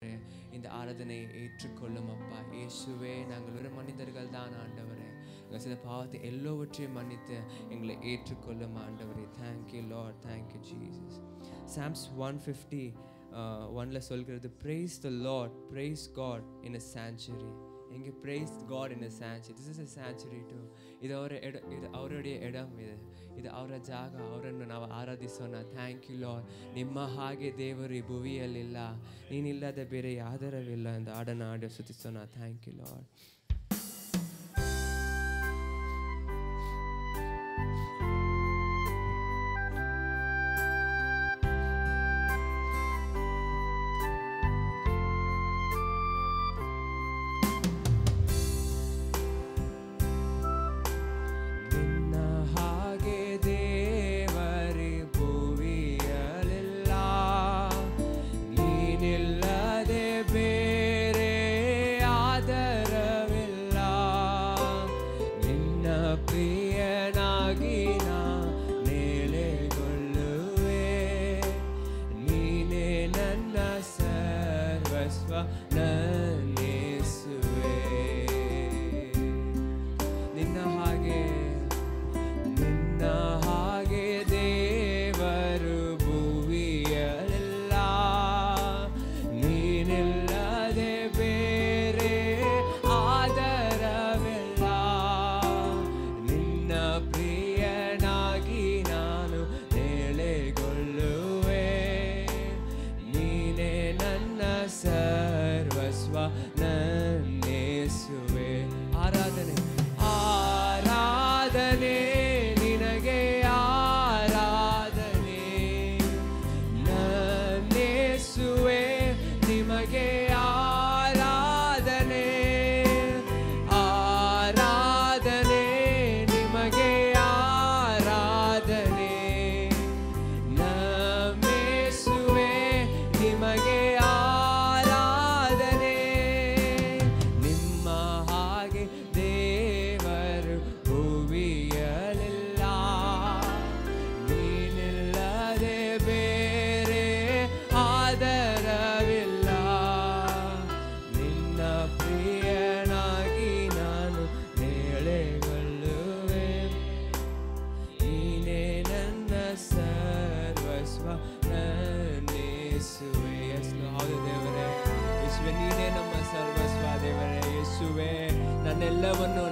ஆண்டவரே இந்த ஆராதனையை ஏற்றுக்கொள்ளும் அப்பா. இயேசுவே, நாங்கள் ஒரு மனிதர்கள் தான் ஆண்டவரே. எங்கள் செய்த பாவத்தை எல்லாவற்றையும் மன்னித்து எங்களை ஏற்றுக்கொள்ளும் ஆண்டவரே. Thank you Lord, thank you Jesus. Psalms 150:1 சொல்கிறது, praise the Lord, praise God in a sanctuary. எங்கே praise God in a sanctuary. This is a sanctuary too. ಇದು ಅವರುடைய ಇಡಂ, ಇದು ಅವರ ಜಾಗ. ಅವರನ್ನು ನಾವು ಆರಾಧಿಸೋಣ. Thank you lord. ನಿಮ್ಮ ಹಾಗೆ ದೇವರು ಈ ಭುವಿಯಲ್ಲಿಲ್ಲ, ನೀನಿಲ್ಲದೆ ಬೇರೆ ಆಧಾರವಿಲ್ಲ ಎಂದು ಹಾಡನ್ನು ಹಾಡಿ ಸ್ತುತಿಸೋಣ. Thank you lord.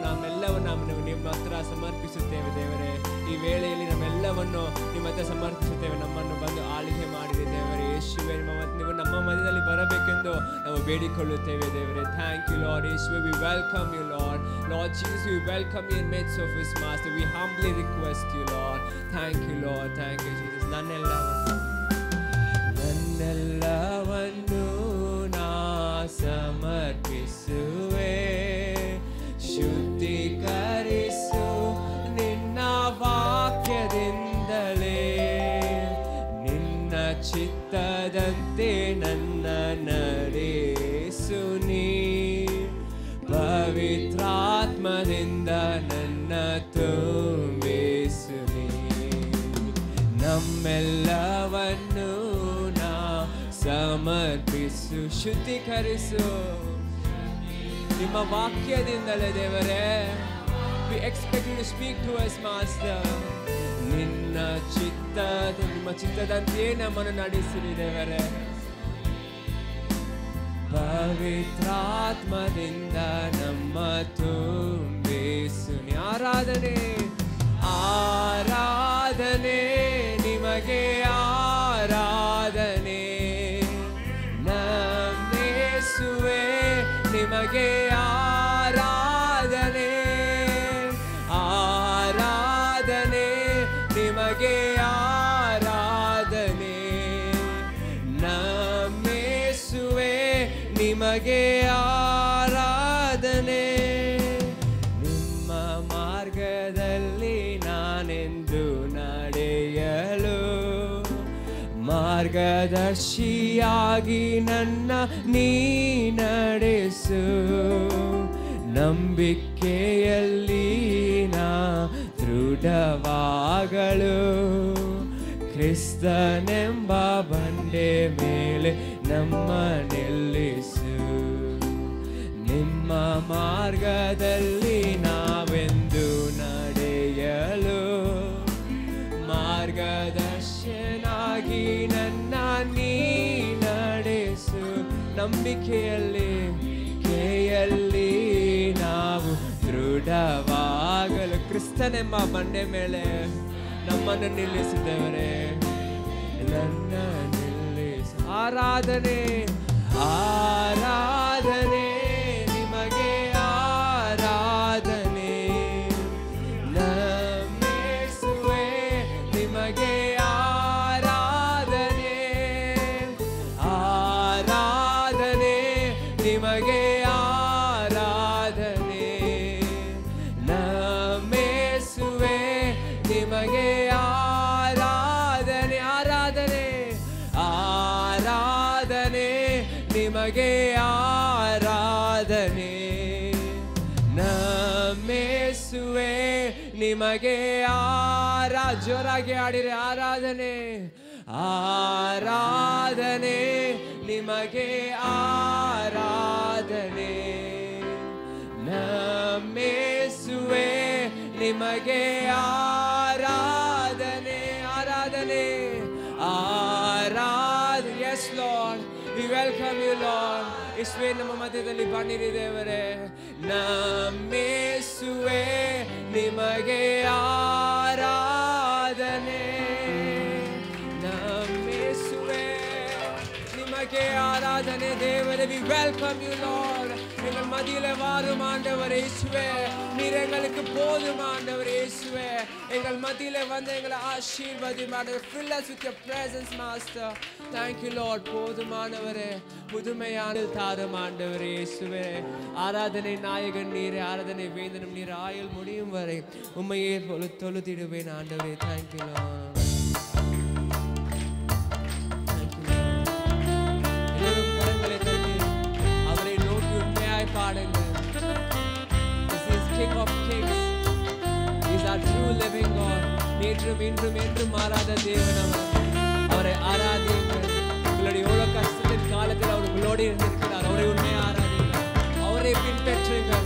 ನಾವೆಲ್ಲವನ್ನು ನಿಮ್ಮ ಹತ್ರ ಸಮರ್ಪಿಸುತ್ತೇವೆ ದೇವರೇ. ಈ ವೇಳೆಯಲ್ಲಿ ನಮ್ಮೆಲ್ಲವನ್ನು ನಿಮ್ಮ ಹತ್ರ ಸಮರ್ಪಿಸುತ್ತೇವೆ. ನಮ್ಮನ್ನು ಬಂದು ಆಳಿಕೆ ಮಾಡಿದೆ ದೇವರೇ. ಯೇಸುವೆ, ನೀವು ನಮ್ಮ ಮಧ್ಯದಲ್ಲಿ ಬರಬೇಕೆಂದು ನಾವು ಬೇಡಿಕೊಳ್ಳುತ್ತೇವೆ ದೇವರೇ. Thank you Lord. ಯೇಸುವೆ, we welcome you Lord. Lord Jesus, we welcome you in midst of his master. We humbly request you Lord. Thank you Lord. Thank you Jesus. ನನ್ನೆಲ್ಲವನ್ನು ನಾ ಸಮರ್ಪಿಸುವೆ. ಶುದ್ಧೀಕರಿಸು ನಿನ್ನ ವಾಕ್ಯದಿಂದಲೇ. ನಿನ್ನ ಚಿತ್ತದಂತೆ ನನ್ನ ನಡೆಸು ನೀ. ಪವಿತ್ರಾತ್ಮದಿಂದ ನನ್ನ ತುಂಬಿಸು ನೀ. ನಮ್ಮೆಲ್ಲವನ್ನು ನಾ ಸಮರ್ಪಿಸು. ಶುದ್ಧೀಕರಿಸು ನಿಮ್ಮ ವಾಕ್ಯದಿಂದಲೇ ದೇವರೇ. We expect you to speak to us, Master. ನಿಮ್ಮ ಚಿತ್ತದಂತೆಯೇ ನಮ್ಮನ್ನು ನಡೆಸಿರಿ ದೇವರೇ. ಪವಿತ್ರಾತ್ಮದಿಂದ ನಮ್ಮ ತುಂಬಿಸು. ಆರಾಧನೆ ಆರಾಧನೆ ನಿಮಗೆ ಆರಾಧನೆ. ನಮ್ಮೇಸುವೆ ನಿಮಗೆ ಆರಾಧನೆ. ಆರಾಧನೆ ನಿಮಗೆ ಆರಾಧನೆ. ನಮ್ಮೇಸುವೆ ನಿಮಗೆ ಆರಾಧನೆ. ನಿಮ್ಮ ಮಾರ್ಗದಲ್ಲಿ ನಾನೆಂದು ನಡೆಯಲು ಮಾರ್ಗದರ್ಶಿಯಾಗಿ ನನ್ನ ನೀ ನಡೆಸು. ನಂಬಿಕೆಯಲ್ಲಿ ನಾ ದೃಢವಾಗಲು ಕ್ರಿಸ್ತನೆಂಬ ಬಂಡೆ ಮೇಲೆ ನಮ್ಮ ನಿಲ್ಲಿಸು. ನಿಮ್ಮ ಮಾರ್ಗದಲ್ಲಿ ನಾವೆಂದು ನಡೆಯಲು ಮಾರ್ಗದರ್ಶನಾಗಿ ನನ್ನ ನೀ ನಡೆಸು. ನಂಬಿಕೆಯಲ್ಲಿ ನಾವು ದೃಢವಾಗಲು ಕ್ರಿಸ್ತನೆಂಬ ಬಂಡೆ ಮೇಲೆ ನಮ್ಮನ್ನು ನಿಲ್ಲಿಸಿದವರೇ, ನನ್ನ ನಿಲ್ಲಿಸಿ. ಆರಾಧನೆ ಆರಾಧನೆ ನಿಮಗೆ, ಆರಾಧನೆ ನಮ್ಮೇಸುವೆ ನಿಮಗೆ, ಆರಾಧನೆ ಆರಾಧನೆ ನಿಮಗೆ, ಆರಾಧನೆ ನಮ್ಮೇಸುವೆ ನಿಮಗೆ, ಆರಾಧನೆ ಆರಾಧನೆ ಆರಾಧನೆ ನಿಮಗೆ, ಆರಾಧನೆ ನಮ್ಮೇಸುವೆ ನಿಮಗೆ, ಜೋರಾಗಿ ಆಡಿರೆ. ಆರಾಧನೆ ಆರಾಧನೆ ನಿಮಗೆ, ಆರಾಧನೆ ನಮ್ಮೇಸುವೆ ನಿಮಗೆ, ಆರಾಧನೆ ಆರಾಧನೆ ಆರಾಧನೆ. Yes Lord, we welcome you Lord. ಇಷ್ಟೇ ನಮ್ಮ ಮಧ್ಯದಲ್ಲಿ ಬನ್ನಿರಿ ದೇವರೇ. ನಮ್ಮೇಸುವೆ ನಿಮಗೆ, ಆರಾಧನೆ ನಮ್ಮೇಸುವೆ ನಿಮಗೆ, ஆராதனை தேவரே. we welcome you Lord. எங்கள் மத்தியிலே வாரும் ஆண்டவரே இயேசுவே. நீர் எங்களுக்கு போதும் ஆண்டவரே இயேசுவே. எங்கள் மத்தியிலே வந்து எங்களை ஆசீர்வதியும் ஆண்டவரே. fill us with your presence master. thank you Lord. போதுமானவரே, புதுமையான தாரும் ஆண்டவரே இயேசுவே. ஆராதனை நாயகன் நீரே, ஆராதனை வேந்தனும் நீர். ஆயுள் முடியும் வரை உம்மையே தொழுதிடுவேன் ஆண்டவரே. thank you Lord. King of Kings. He is our true living God. நேற்றும் இன்றும் என்றும் மாறாத தேவன் அவர். அவரை ஆராதியுங்கள். உங்களுடைய எவ்வளவு கஷ்டத்தின் காலத்தில் அவர் உங்களோடு இருந்திருக்கிறார். அவரை உண்மையை ஆராதியுங்கள். அவரை பின்பற்றுங்கள்.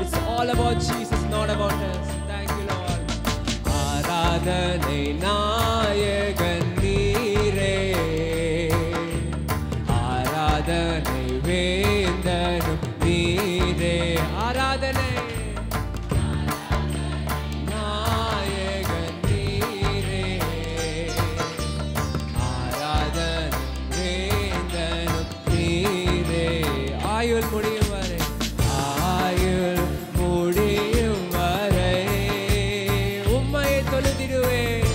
It's all about Jesus, not about us. Thank you Lord. ஆராதனை நாயகன் நீரே, ஆராதனை வேந்தனும் நீரே. ஆராதனை ஆயுள் முடியும் வரை, ஆயுள் முடியும் வரை உம்மையை தொழுதிடுவேன்.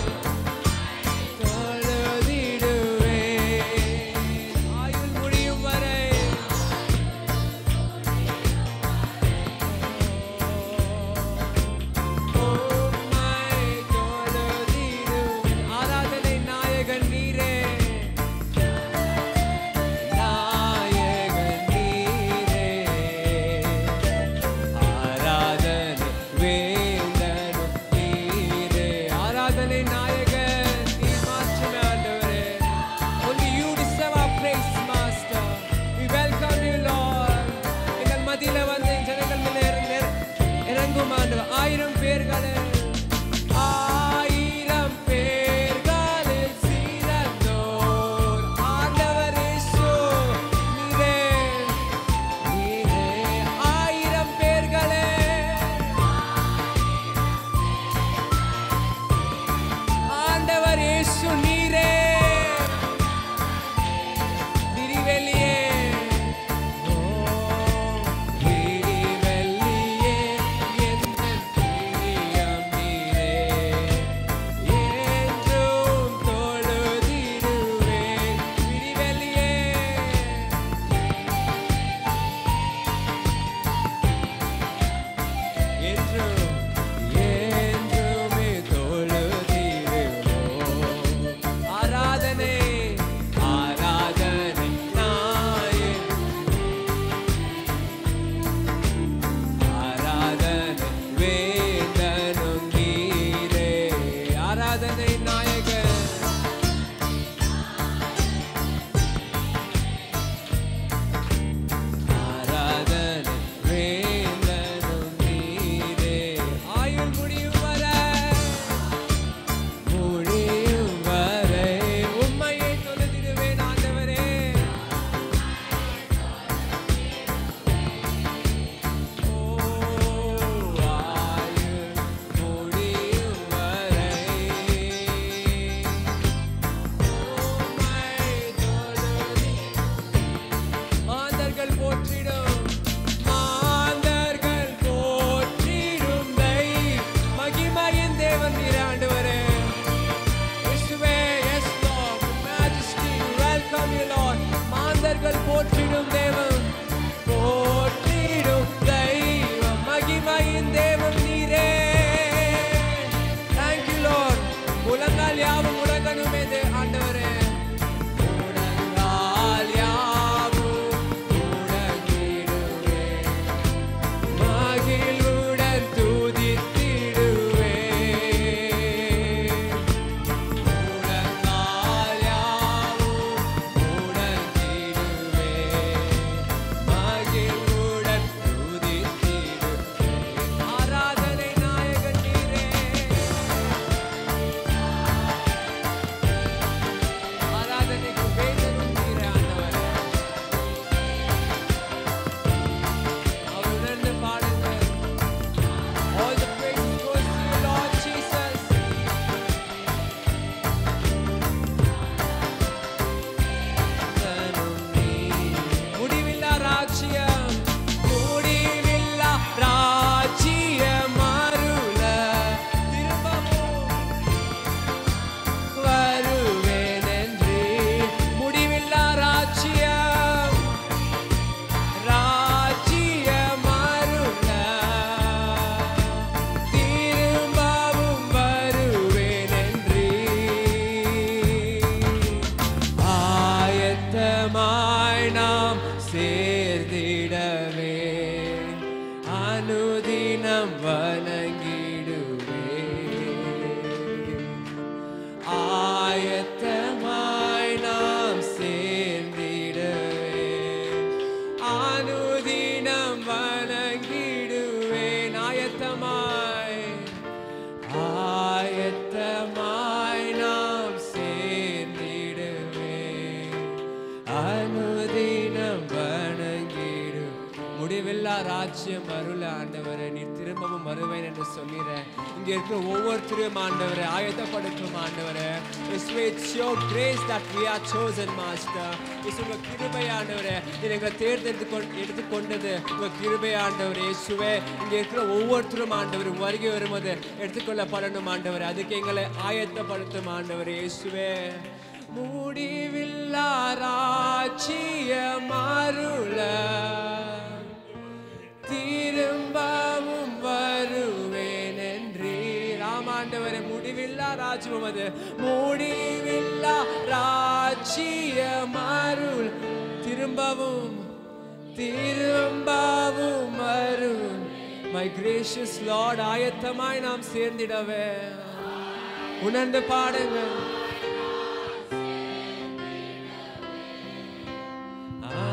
முடிவில்லா ராஜ்யம் அருள ஆண்டவரே, நீர் திரும்பவும் வருவேன் என்று சொல்லிறேன். இங்க இருக்கிற ஒவ்வொருத்தரையும் ஆண்டவரே ஆயத்தப்படுத்தும் ஆண்டவரே. It's your grace that we are chosen, Master. உங்க கிருபை ஆண்டவரே, எங்களை எடுத்துக்கொண்டது உங்க கிருபை ஆண்டவரே. இயேசுவே, இங்க இருக்கிற ஒவ்வொருத்தரும் ஆண்டவர் வருகை வரும்போது எடுத்துக்கொள்ளப்படணும் ஆண்டவரே. அதுக்கு எங்களை ஆயத்தப்படுத்தும் ஆண்டவரே. இயேசுவே, முடிவில்லா ராஜ்யம் அருள திரும்பவும் வருவேன் என்று ராமாண்டவரே. முடிவில்லா ராஜ்யம், அது முடிவில்லா ராஜ்யம் அருள் திரும்பவும் திரும்பவும் அருள். My gracious Lord, ஆயத்தமாய் நாம் சேர்ந்திடவே உணர்ந்து பாடுங்க.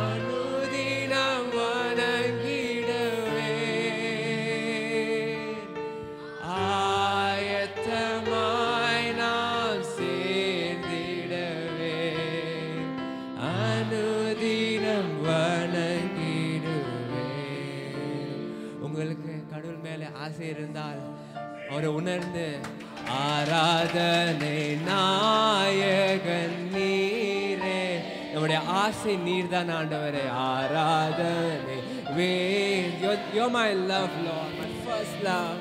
அனுதினம் வணங்கிடவே ஆயத்தமாய் நாம் சேர்ந்திடவே அனுதினம் வணங்கிடுவே. உங்களுக்கு கடவுள் மேலே ஆசை இருந்தால் அவரை உணர்ந்து ஆராதனை நாயகன் நீரே. நம்முடைய ஆசை நீர்தான் ஆண்டவரே. ஆராதனை You're my love, Lord, my first love.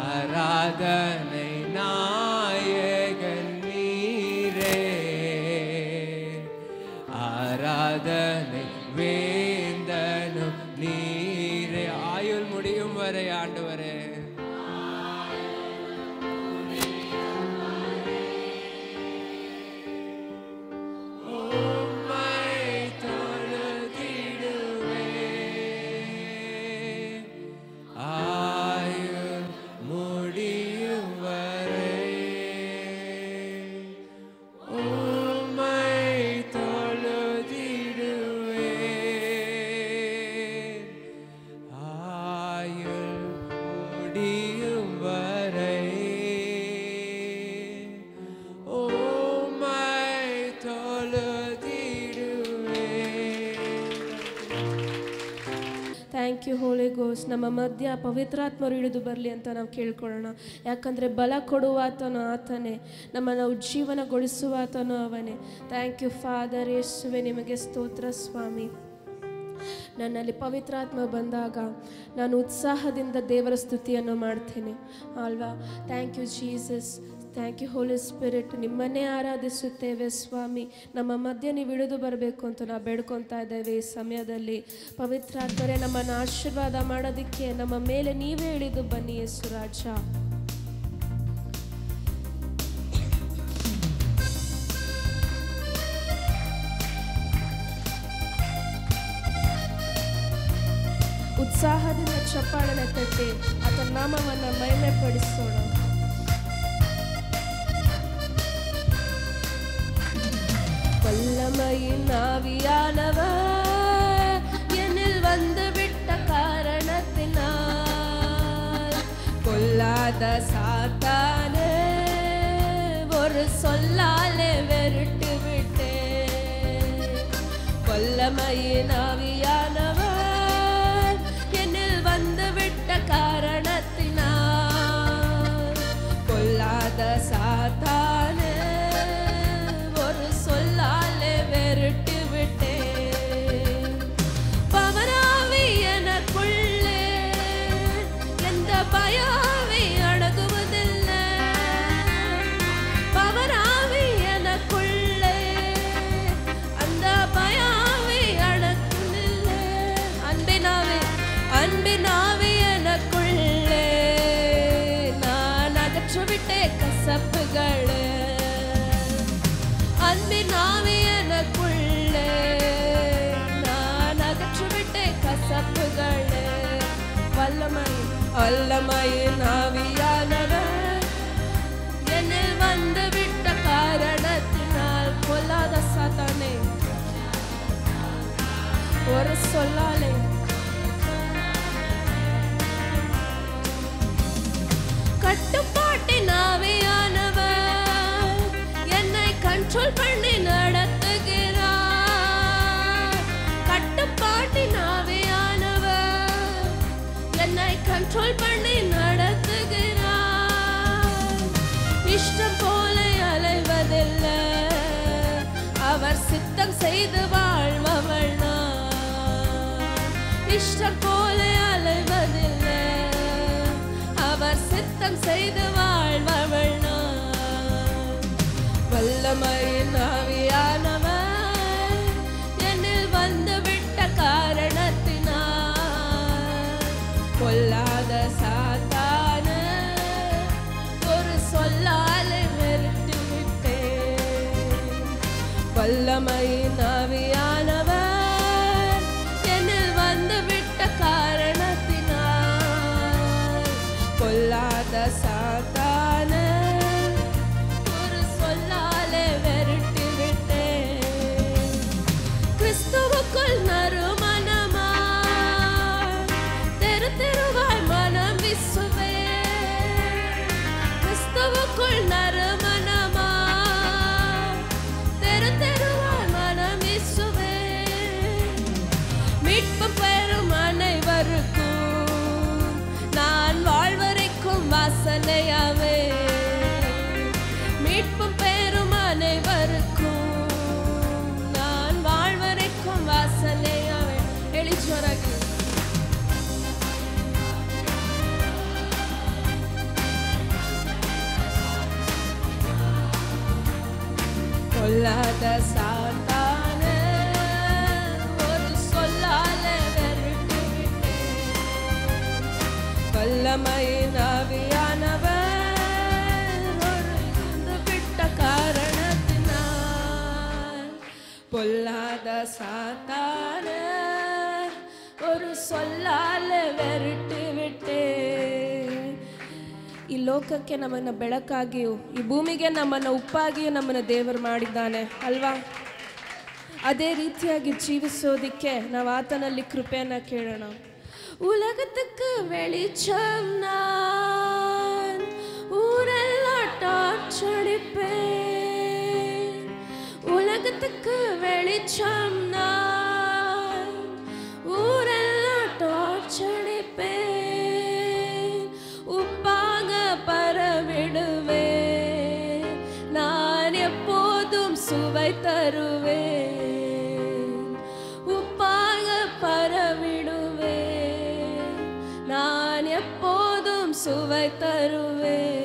ஆராதனை நாயகன் நீரே, ஆராதனை வேந்தனும் நீரே. ஆயுள் முடியும் வரை ஆண்டவரே, ಥ್ಯಾಂಕ್ ಯು ಹೋಲಿ ಗೋಸ್ಟ್. ನಮ್ಮ ಮಧ್ಯ ಪವಿತ್ರಾತ್ಮರು ಇಳಿದು ಬರಲಿ ಅಂತ ನಾವು ಕೇಳ್ಕೊಳ್ಳೋಣ. ಯಾಕಂದರೆ ಬಲ ಕೊಡುವಾತನು ಆತನೇ, ನಮ್ಮನ್ನು ಉಜ್ಜೀವನಗೊಳಿಸುವಾತನು ಅವನೇ. Thank you Father. ಯೇಸುವೆ, ನಿಮಗೆ ಸ್ತೋತ್ರ ಸ್ವಾಮಿ. ನನ್ನಲ್ಲಿ ಪವಿತ್ರಾತ್ಮ ಬಂದಾಗ ನಾನು ಉತ್ಸಾಹದಿಂದ ದೇವರ ಸ್ತುತಿಯನ್ನು ಮಾಡ್ತೇನೆ ಅಲ್ವಾ. Thank you Jesus. Thank you Holi Spirit. ನಿಮ್ಮನ್ನೇ ಆರಾಧಿಸುತ್ತೇವೆ ಸ್ವಾಮಿ. ನಮ್ಮ ಮಧ್ಯೆ ನೀವು ಇಳಿದು ಬರಬೇಕು ಅಂತ ನಾವು ಬೇಡ್ಕೊತಾ ಇದ್ದೇವೆ. ಈ ಸಮಯದಲ್ಲಿ ಪವಿತ್ರಾತ್ಮರೇ, ನಮ್ಮನ್ನು ಆಶೀರ್ವಾದ ಮಾಡೋದಕ್ಕೆ ನಮ್ಮ ಮೇಲೆ ನೀವೇ ಇಳಿದು ಬನ್ನಿ ಯೇಸು ರಾಜ. ಉತ್ಸಾಹದಿಂದ ಚಪ್ಪಾಳನೆ ತಟ್ಟಿ ಆತನ ನಾಮವನ್ನು ಮಹಿಮೆ ಪಡಿಸೋಣ. வல்லமையின் ஆவியானவர் என்னில் வந்து விட்ட காரணத்தினால் கொல்லாத சாத்தானே ஒரு சொல்லாலே விரட்டி விட்டேன். வல்லமையின் ஆவியானவர் என்னில் வந்து விட்ட காரணத்தினால் கொல்லாத சாத்தானே விரட்டி விட்டேன். பவராவி எனக்குள்ளே எந்த பயாவி அடங்குவதில்லை. பவராவி எனக்குள்ளே அந்த பயாவி அடங்குவதில்லை. அன்பினாவி அன்பினாவி எனக்குள்ளே நான் அகற்றிவிட்டே கசப்புகளே. அன்பினாவி எனக்குள்ளே நான் அகற்றிவிட்டே கசப்புகளே. வல்லமையின் ஆவியானவர் என்னில் வந்து விட்ட காரணத்தினால் கொல்லாத சாத்தானே ஒரு சொல்லாலே கட்டுப்பாட்டின் ஆவியானவர் என்னை கண்ட்ரோல் பண்ணி நடத்துகிறார். கட்டுப்பாட்டின் ஆவியானவர் செய்து வாழ்பவள் நான். இஷ்டம் போல அலைவதில்லை, அவர் சித்தம் செய்து வாழ்பவள் நான். வல்லமையின் ஆவியானவர் என்னில் வந்து விட்ட காரணத்தினால் கொல்லாத சாத்தான ஒரு சொல்லாலே வெறுத்து விட்டேன். வல்லமையின் ஆவியானவர் என்னில் வந்து விட்ட காரணத்தினால் கொல்லாத சாத்தான ஒரு சொல்லாலே வெறுத்து விட்டேன். கிறிஸ்துவுக்குள் நறுமணமாய் தெரு தெருவாய் மனம் வீசுவேன். கிறிஸ்துவுக்குள் நறுமணமாய் தெரு தெருவாய் மனம் வீசுவேன். மீட்பு பெறும் அனைவருக்கும் நான் வாழ்வரைக்கும் வாசனையாவே. மீட்பு பெறும் அனைவருக்கும் நான் வாழ்வரைக்கும் வாசனையாவே. ಎಳಿಜೋರಾಗಿ கொல்லாத சாத்தான ஒரு சொல்லாலே வெறுத்து விட்டேன். வல்லமையின் ஆவியானவர் ஒரு விட்ட காரணத்தினால் பொல்லாத சாத்தான ஒரு சொல்லாலே வெறுத்து விட்டேன். ಈ ಲೋಕಕ್ಕೆ ನಮ್ಮನ್ನು ಬೆಳಕಾಗಿಯೂ ಈ ಭೂಮಿಗೆ ನಮ್ಮನ್ನು ಉಪ್ಪಾಗಿಯೂ ನಮ್ಮನ್ನು ದೇವರು ಮಾಡಿದ್ದಾನೆ ಅಲ್ವಾ? ಅದೇ ರೀತಿಯಾಗಿ ಜೀವಿಸೋದಿಕ್ಕೆ ನಾವು ಆತನಲ್ಲಿ ಕೃಪೆಯನ್ನು ಕೇಳೋಣ. உலகத்துக்கு வெளிச்சம் நான், ஊரெல்லாம் டார்ச் அடிப்பேன். உலகத்துக்கு வெளிச்சம் நான், ஊரெல்லாம் டார்ச் அடிப்பேன். உப்பாக பரவிடுவேன், நான் எப்போதும் சுவை தருவேன். உப்பாக பரவிடுவேன், நான் எப்போதும் சுவை தருவேன்.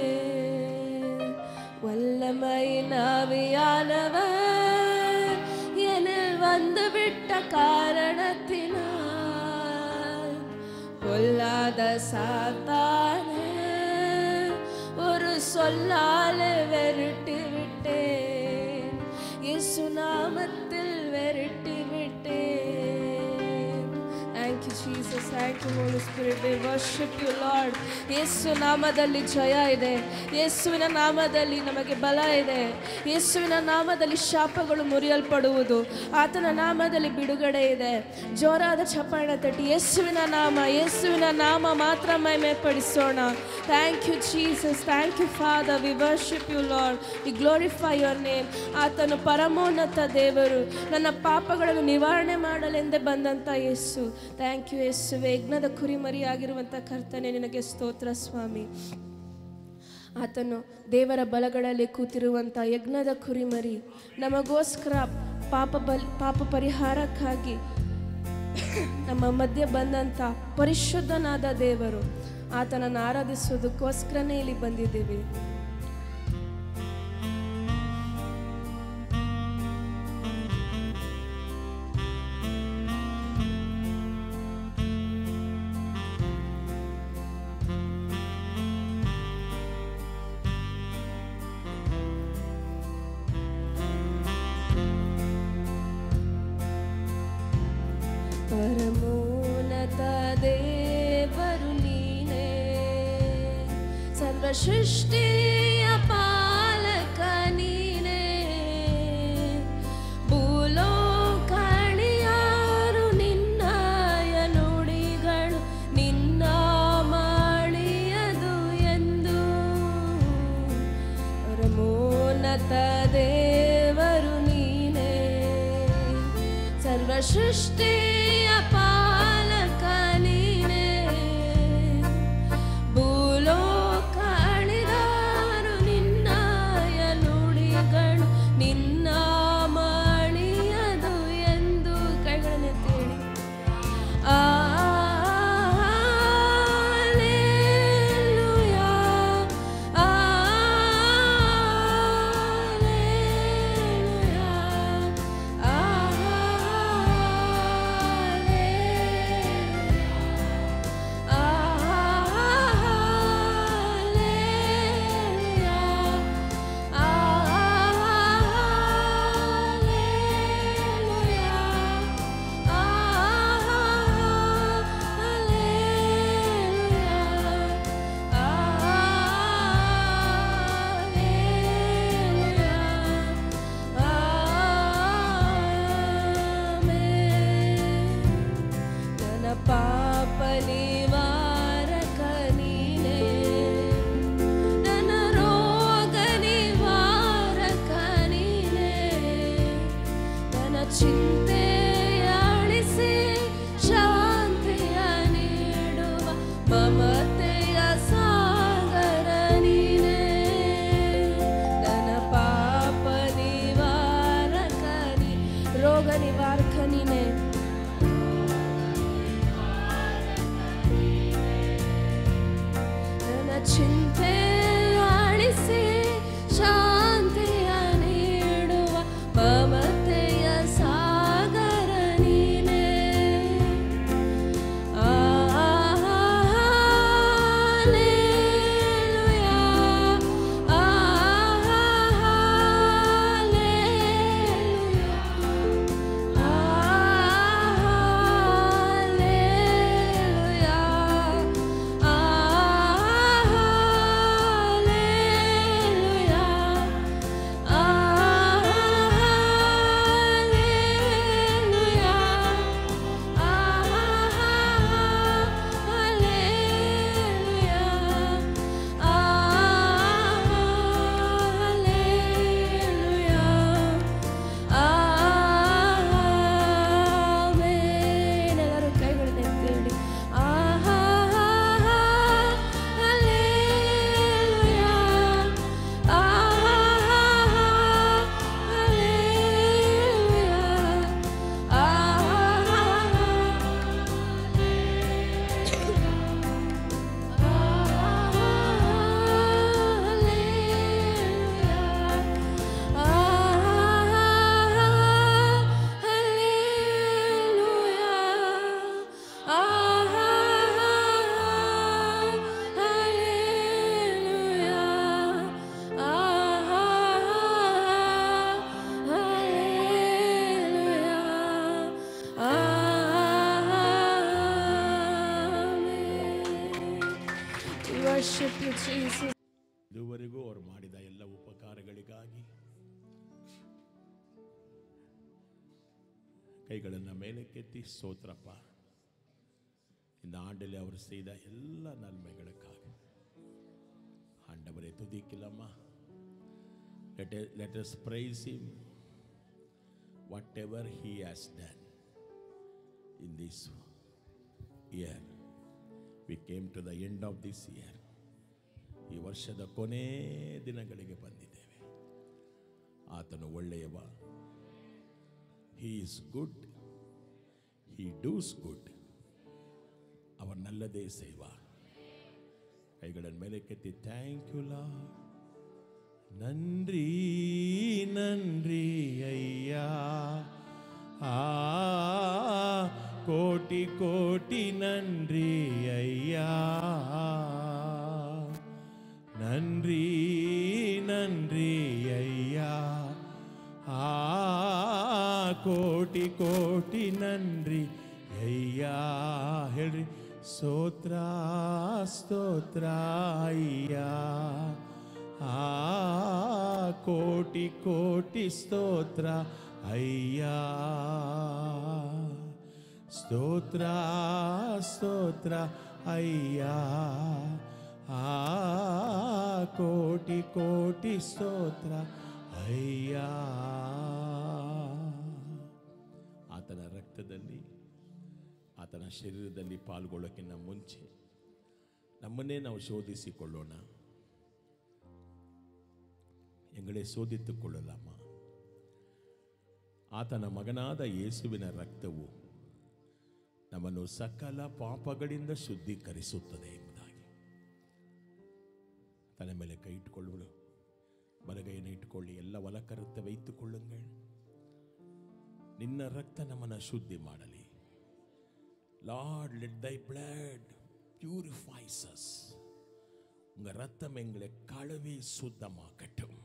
வல்லமையின் ஆவியானவர் என்னில் வந்து விட்ட காரணத்தினால் கொல்லாத சாத்தானே ஒரு சொல்லாலே வெறுட்டு விட்டேன். இயேசு நாமத்தில் வெறுட்டு விட்டேன். Thank you Jesus, thank you Holy Spirit, we worship you Lord. ಯೇಸು ನಾಮದಲ್ಲಿ ಜಯ ಇದೆ, ಯೇಸುವಿನ ನಾಮದಲ್ಲಿ ನಮಗೆ ಬಲ ಇದೆ, ಯೇಸುವಿನ ನಾಮದಲ್ಲಿ ಶಾಪಗಳು ಮುರಿಯಲ್ಪಡುವುದು, ಆತನ ನಾಮದಲ್ಲಿ ಬಿಡುಗಡೆ ಇದೆ. ಜೋರಾದ ಚಪ್ಪಾಳೆ ತಟ್ಟಿ ಯೇಸುವಿನ ನಾಮ ಮಾತ್ರ ಮಹಿಮೆ ಪಡಿಸೋಣ. Thank you Jesus, thank you father, we worship you lord, we glorify your name. ಆತನು ಪರಮೋನ್ನತ ದೇವರು, ನನ್ನ ಪಾಪಗಳನ್ನು ನಿವಾರಣೆ ಮಾಡಲೆಂದೇ ಬಂದಂಥ ಯೇಸು. ಥ್ಯಾಂಕ್ ಯು ಯೇಸುವೆ. ಯಜ್ಞದ ಕುರಿಮರಿಯಾಗಿರುವಂಥ ಕರ್ತನೆ ನಿನಗೆ ಸ್ತೋತ್ರ ಸ್ವಾಮಿ. ಆತನು ದೇವರ ಬಲಗಳಲ್ಲಿ ಕೂತಿರುವಂಥ ಯಜ್ಞದ ಕುರಿಮರಿ, ನಮಗೋಸ್ಕರ ಪಾಪ ಪರಿಹಾರಕ್ಕಾಗಿ ನಮ್ಮ ಮಧ್ಯೆ ಬಂದಂಥ ಪರಿಶುದ್ಧನಾದ ದೇವರು, ಆತನನ್ನು ಆರಾಧಿಸೋದಕ್ಕೋಸ್ಕರನೇ ಇಲ್ಲಿ ಬಂದಿದ್ದೀವಿ. ಪರಮೋನ್ನತ ದೇವರು ನೀನೇ, ಸರ್ವ ಸೃಷ್ಟಿಯ ಪಾಲಕ ನೀನೇ. ಭೂಲೋಕಳಿಯಾರು ನಿನ್ನಯ ನುಡಿಗಳು ನಿನ್ನ ಮಾಡಿಯದು ಎಂದು. ಪರಮೋನ್ನತ ದೇವರು ನೀನೇ, ಸರ್ವ ಸೃಷ್ಟಿಯ ಪಾಲಕ ನೀನೇ. ಭೂಲೋಕ ಅಳಿದಾರು ನಿನ್ನಯ ನುಡಿಗಳು ನಿನ್ನ ಮಾಡಿಯದು ಚಿಂತೆ ಅಳಿಸಿ ಶಾಂತಿಯ ನೀಡುವ ಮಮತೆಯ ಸಾಗರ ನೀನೇ, ನನ್ನ ಪಾಪ ನಿವಾರಕ ನೀ, ರೋಗ ನಿವಾರಕ ನೀನೇ, ನನ್ನ ಚಿಂತೆ ಅಳಿಸಿ ಶಾಂತಿಯ ನೀಡುವ ಮಮತೆಯ ಸಾಗರ ನೀನೇ. Hallelujah, worship you, Jesus. ಇದುವರೆಗೂ ಅವರು ಮಾಡಿದ ಎಲ್ಲ ಉಪಕಾರಗಳಿಗಾಗಿ ಕೈಗಳನ್ನು ಮೇಲಕ್ಕೆತ್ತಿ ಸ್ತೋತ್ರಪ್ಪ. இந்த ஆண்டில் அவர் செய்த எல்லா நன்மைகளுக்காக ஆண்டவரை துதிக்கலாமா? Let us praise him whatever he has done in this year. We came to the end of this year. ಈ ವರ್ಷದ ಕೊನೆ ದಿನಗಳಿಗೆ ಬಂದಿದ್ದೇವೆ. ಆತನು ಒಳ್ಳೆಯವ. He is good. He does good. ಅವರ ನಲ್ಲದೇ ಸೇವ. ಕೈಗಳನ್ನು ಮೇಲಕ್ಕೆತ್ತಿ ಥ್ಯಾಂಕ್ ಯು ಲಾರ್ಡ್. ನನ್ರಿ ನನ್ರಿ ಅಯ್ಯ, ಕೋಟಿ ಕೋಟಿ ನನ್ರಿ ಅಯ್ಯ, ನನ್ರಿ ನನ್ರಿ ಅಯ್ಯ, ಕೋಟಿ ಕೋಟಿ ನನ್ರಿ ಅಯ್ಯ. ಹೇಳ್ರಿ ಸ್ತೋತ್ರ ಸ್ತೋತ್ರ ಅಯ್ಯ, ಕೋಟಿ ಕೋಟಿ ಸ್ತೋತ್ರ ಅಯ್ಯ. ಸ್ತೋತ್ರ ಸ್ತೋತ್ರ ಅಯ್ಯ, ಕೋಟಿ ಕೋಟಿ ಸ್ತೋತ್ರ ಅಯ್ಯ. ಆತನ ರಕ್ತದಲ್ಲಿ ಆತನ ಶರೀರದಲ್ಲಿ ಪಾಲ್ಗೊಳ್ಳೋಕ್ಕಿಂತ ಮುಂಚೆ ನಮ್ಮನ್ನೇ ನಾವು ಶೋಧಿಸಿಕೊಳ್ಳೋಣ. ಎಂಗಳೇ ಶೋಧಿಸಿಕೊಳ್ಳಲಾಮ. ಆತನ ಮಗನಾದ ಯೇಸುವಿನ ರಕ್ತವು ನಮ್ಮನ್ನು ಸಕಲ ಪಾಪಗಳಿಂದ ಶುದ್ಧೀಕರಿಸುತ್ತದೆ ಎಂಬುದಾಗಿ. ತಲೆ ಮೇಲೆ ಕೈ ಇಟ್ಟುಕೊಳ್ಳುವುದು, ಬಲಗೈಯನ್ನು ಇಟ್ಟುಕೊಳ್ಳಿ, ಎಲ್ಲ ಒಲಕರತ್ತೆ ವೈತುಕೊಳ್ಳುங்கள். ನಿನ್ನ ರಕ್ತ ನಮ್ಮನ್ನು ಶುದ್ಧಿ ಮಾಡಲಿ. Lord, let thy blood purifies us. உங்க ரத்தம் எங்களை கழுவி சுத்தமாக்கட்டும்.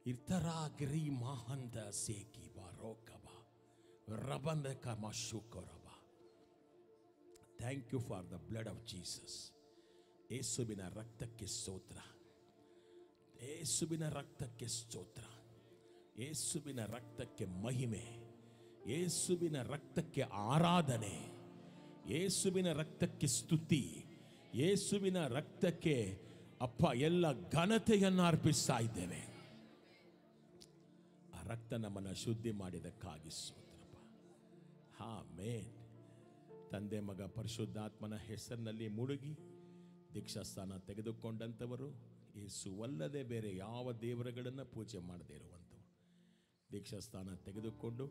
இர்தராகிரி மஹந்த சேகி பரோகபா ரபந்தக மஷுகரபா. Thank you for the blood of Jesus. ಯೇಸುವಿನ ರಕ್ತಕ್ಕೆ ಸ್ತೋತ್ರ, ಯೇಸುವಿನ ರಕ್ತಕ್ಕೆ ಸ್ತೋತ್ರ, ಯೇಸುವಿನ ರಕ್ತಕ್ಕೆ ಮಹಿಮೆ, ಯೇಸುವಿನ ರಕ್ತಕ್ಕೆ ಆರಾಧನೆ, ಯೇಸುವಿನ ರಕ್ತಕ್ಕೆ ಸ್ತುತಿ, ಯೇಸುವಿನ ರಕ್ತಕ್ಕೆ ಅಪ್ಪ ಎಲ್ಲ ಘನತೆಯನ್ನು ಅರ್ಪಿಸ್ತಾ ಇದ್ದೇವೆ. ಆ ರಕ್ತ ನಮ್ಮನ್ನು ಶುದ್ಧಿ ಮಾಡಿದಕ್ಕಾಗಿ ಸ್ತೋತ್ರಪ್ಪ. ಆಮೆನ್. ತಂದೆ ಮಗ ಪರಿಶುದ್ಧಾತ್ಮನ ಹೆಸರಿನಲ್ಲಿ ಮುಳುಗಿ ದೀಕ್ಷಾಸ್ಥಾನ ತೆಗೆದುಕೊಂಡಂಥವರು ಯೇಸುವಲ್ಲದೆ ಬೇರೆ ಯಾವ ದೇವರುಗಳನ್ನು ಪೂಜೆ ಮಾಡದೇ ಇರುವಂಥವು ದೀಕ್ಷಾಸ್ಥಾನ ತೆಗೆದುಕೊಂಡು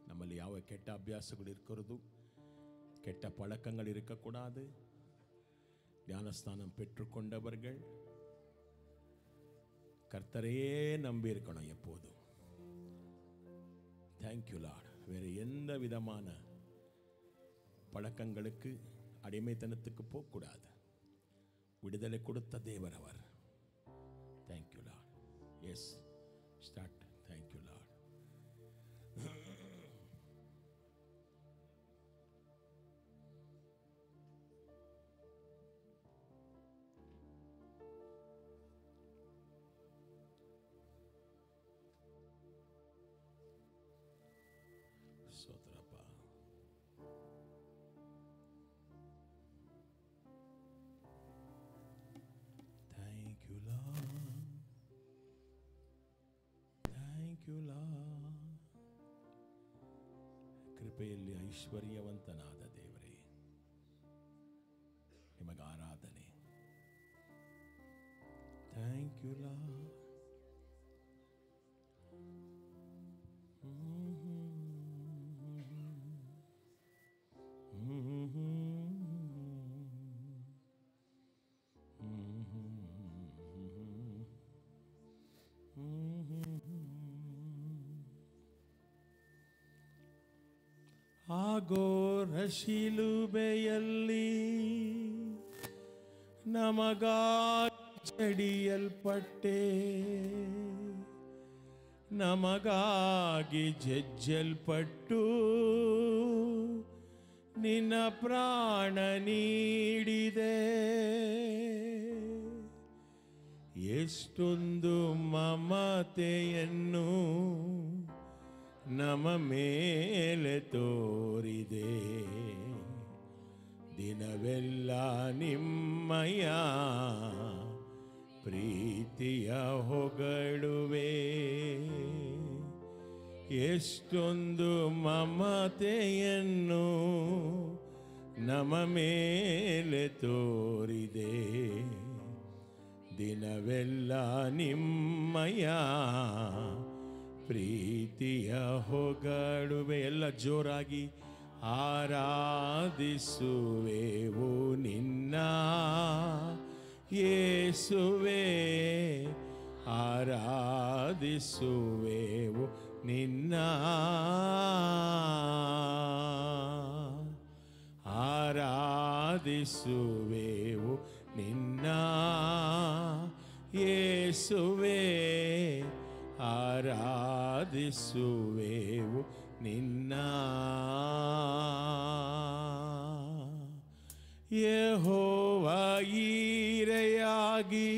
ನಮ್ಮಲ್ಲಿ ಯಾವ ಕೆಟ್ಟ ಅಭ್ಯಾಸಗಳು ಇರ್ಕರುದು, ಕೆಟ್ಟ ಪழக்கங்கள் இருக்கக்கூடாது. ஞானஸ்தானம் பெற்றுக்கொண்டவர்கள் கர்த்தரையே நம்பி இருக்கணும் எப்போதும். Thank you lord. வேறு எந்த விதமான பழக்கங்களுக்கு அடிமைத்தனத்துக்கு போகக்கூடாது. விடுதலை கொடுத்த தேவர் அவர். Thank you lord. Yes, start. Thank you lord. ಸ್ತೋತ್ರಪ್ಪ. Thank you lord. Thank you lord. ಕೃಪೆಯಲ್ಲಿ ಐಶ್ವರ್ಯವಂತನಾದ ದೇವರೇ, ನಿಮಗೆ ಆರಾಧನೆ. Thank you lord. ಆಗೋರ ಶಿಲುಬೆಯಲ್ಲಿ ನಮಗಾಗಿ ಜಡಿಯಲ್ಪಟ್ಟೆ, ನಮಗಾಗಿ ಜಜ್ಜಲ್ಪಟ್ಟು ನಿನ್ನ ಪ್ರಾಣ ನೀಡಿದೆ. ಎಷ್ಟೊಂದು ಮಮತೆಯನ್ನು ನಮ್ಮ ಮೇಲೆ ತೋರಿದೆ. ದಿನವೆಲ್ಲ ನಿಮ್ಮಯ ಪ್ರೀತಿಯ ಹೊಗಳುವೆ. ಎಷ್ಟೊಂದು ಮಮತೆಯನ್ನು ನಮ್ಮ ಮೇಲೆ ತೋರಿದೆ. ದಿನವೆಲ್ಲ ನಿಮ್ಮಯ ಪ್ರೀತಿಯ ಹೊಗಳುವೆ. ಎಲ್ಲ ಜೋರಾಗಿ ಆರಾಧಿಸುವೆವು ನಿನ್ನ ಯೇಸುವೆ, ಆರಾಧಿಸುವೆವು ನಿನ್ನ, ಆರಾಧಿಸುವೆವು ನಿನ್ನ ಯೇಸುವೆ, ಆರಾಧಿಸುವೆವು ನಿನ್ನ. ಯೆಹೋವಾ ಈರೆಯಾಗಿ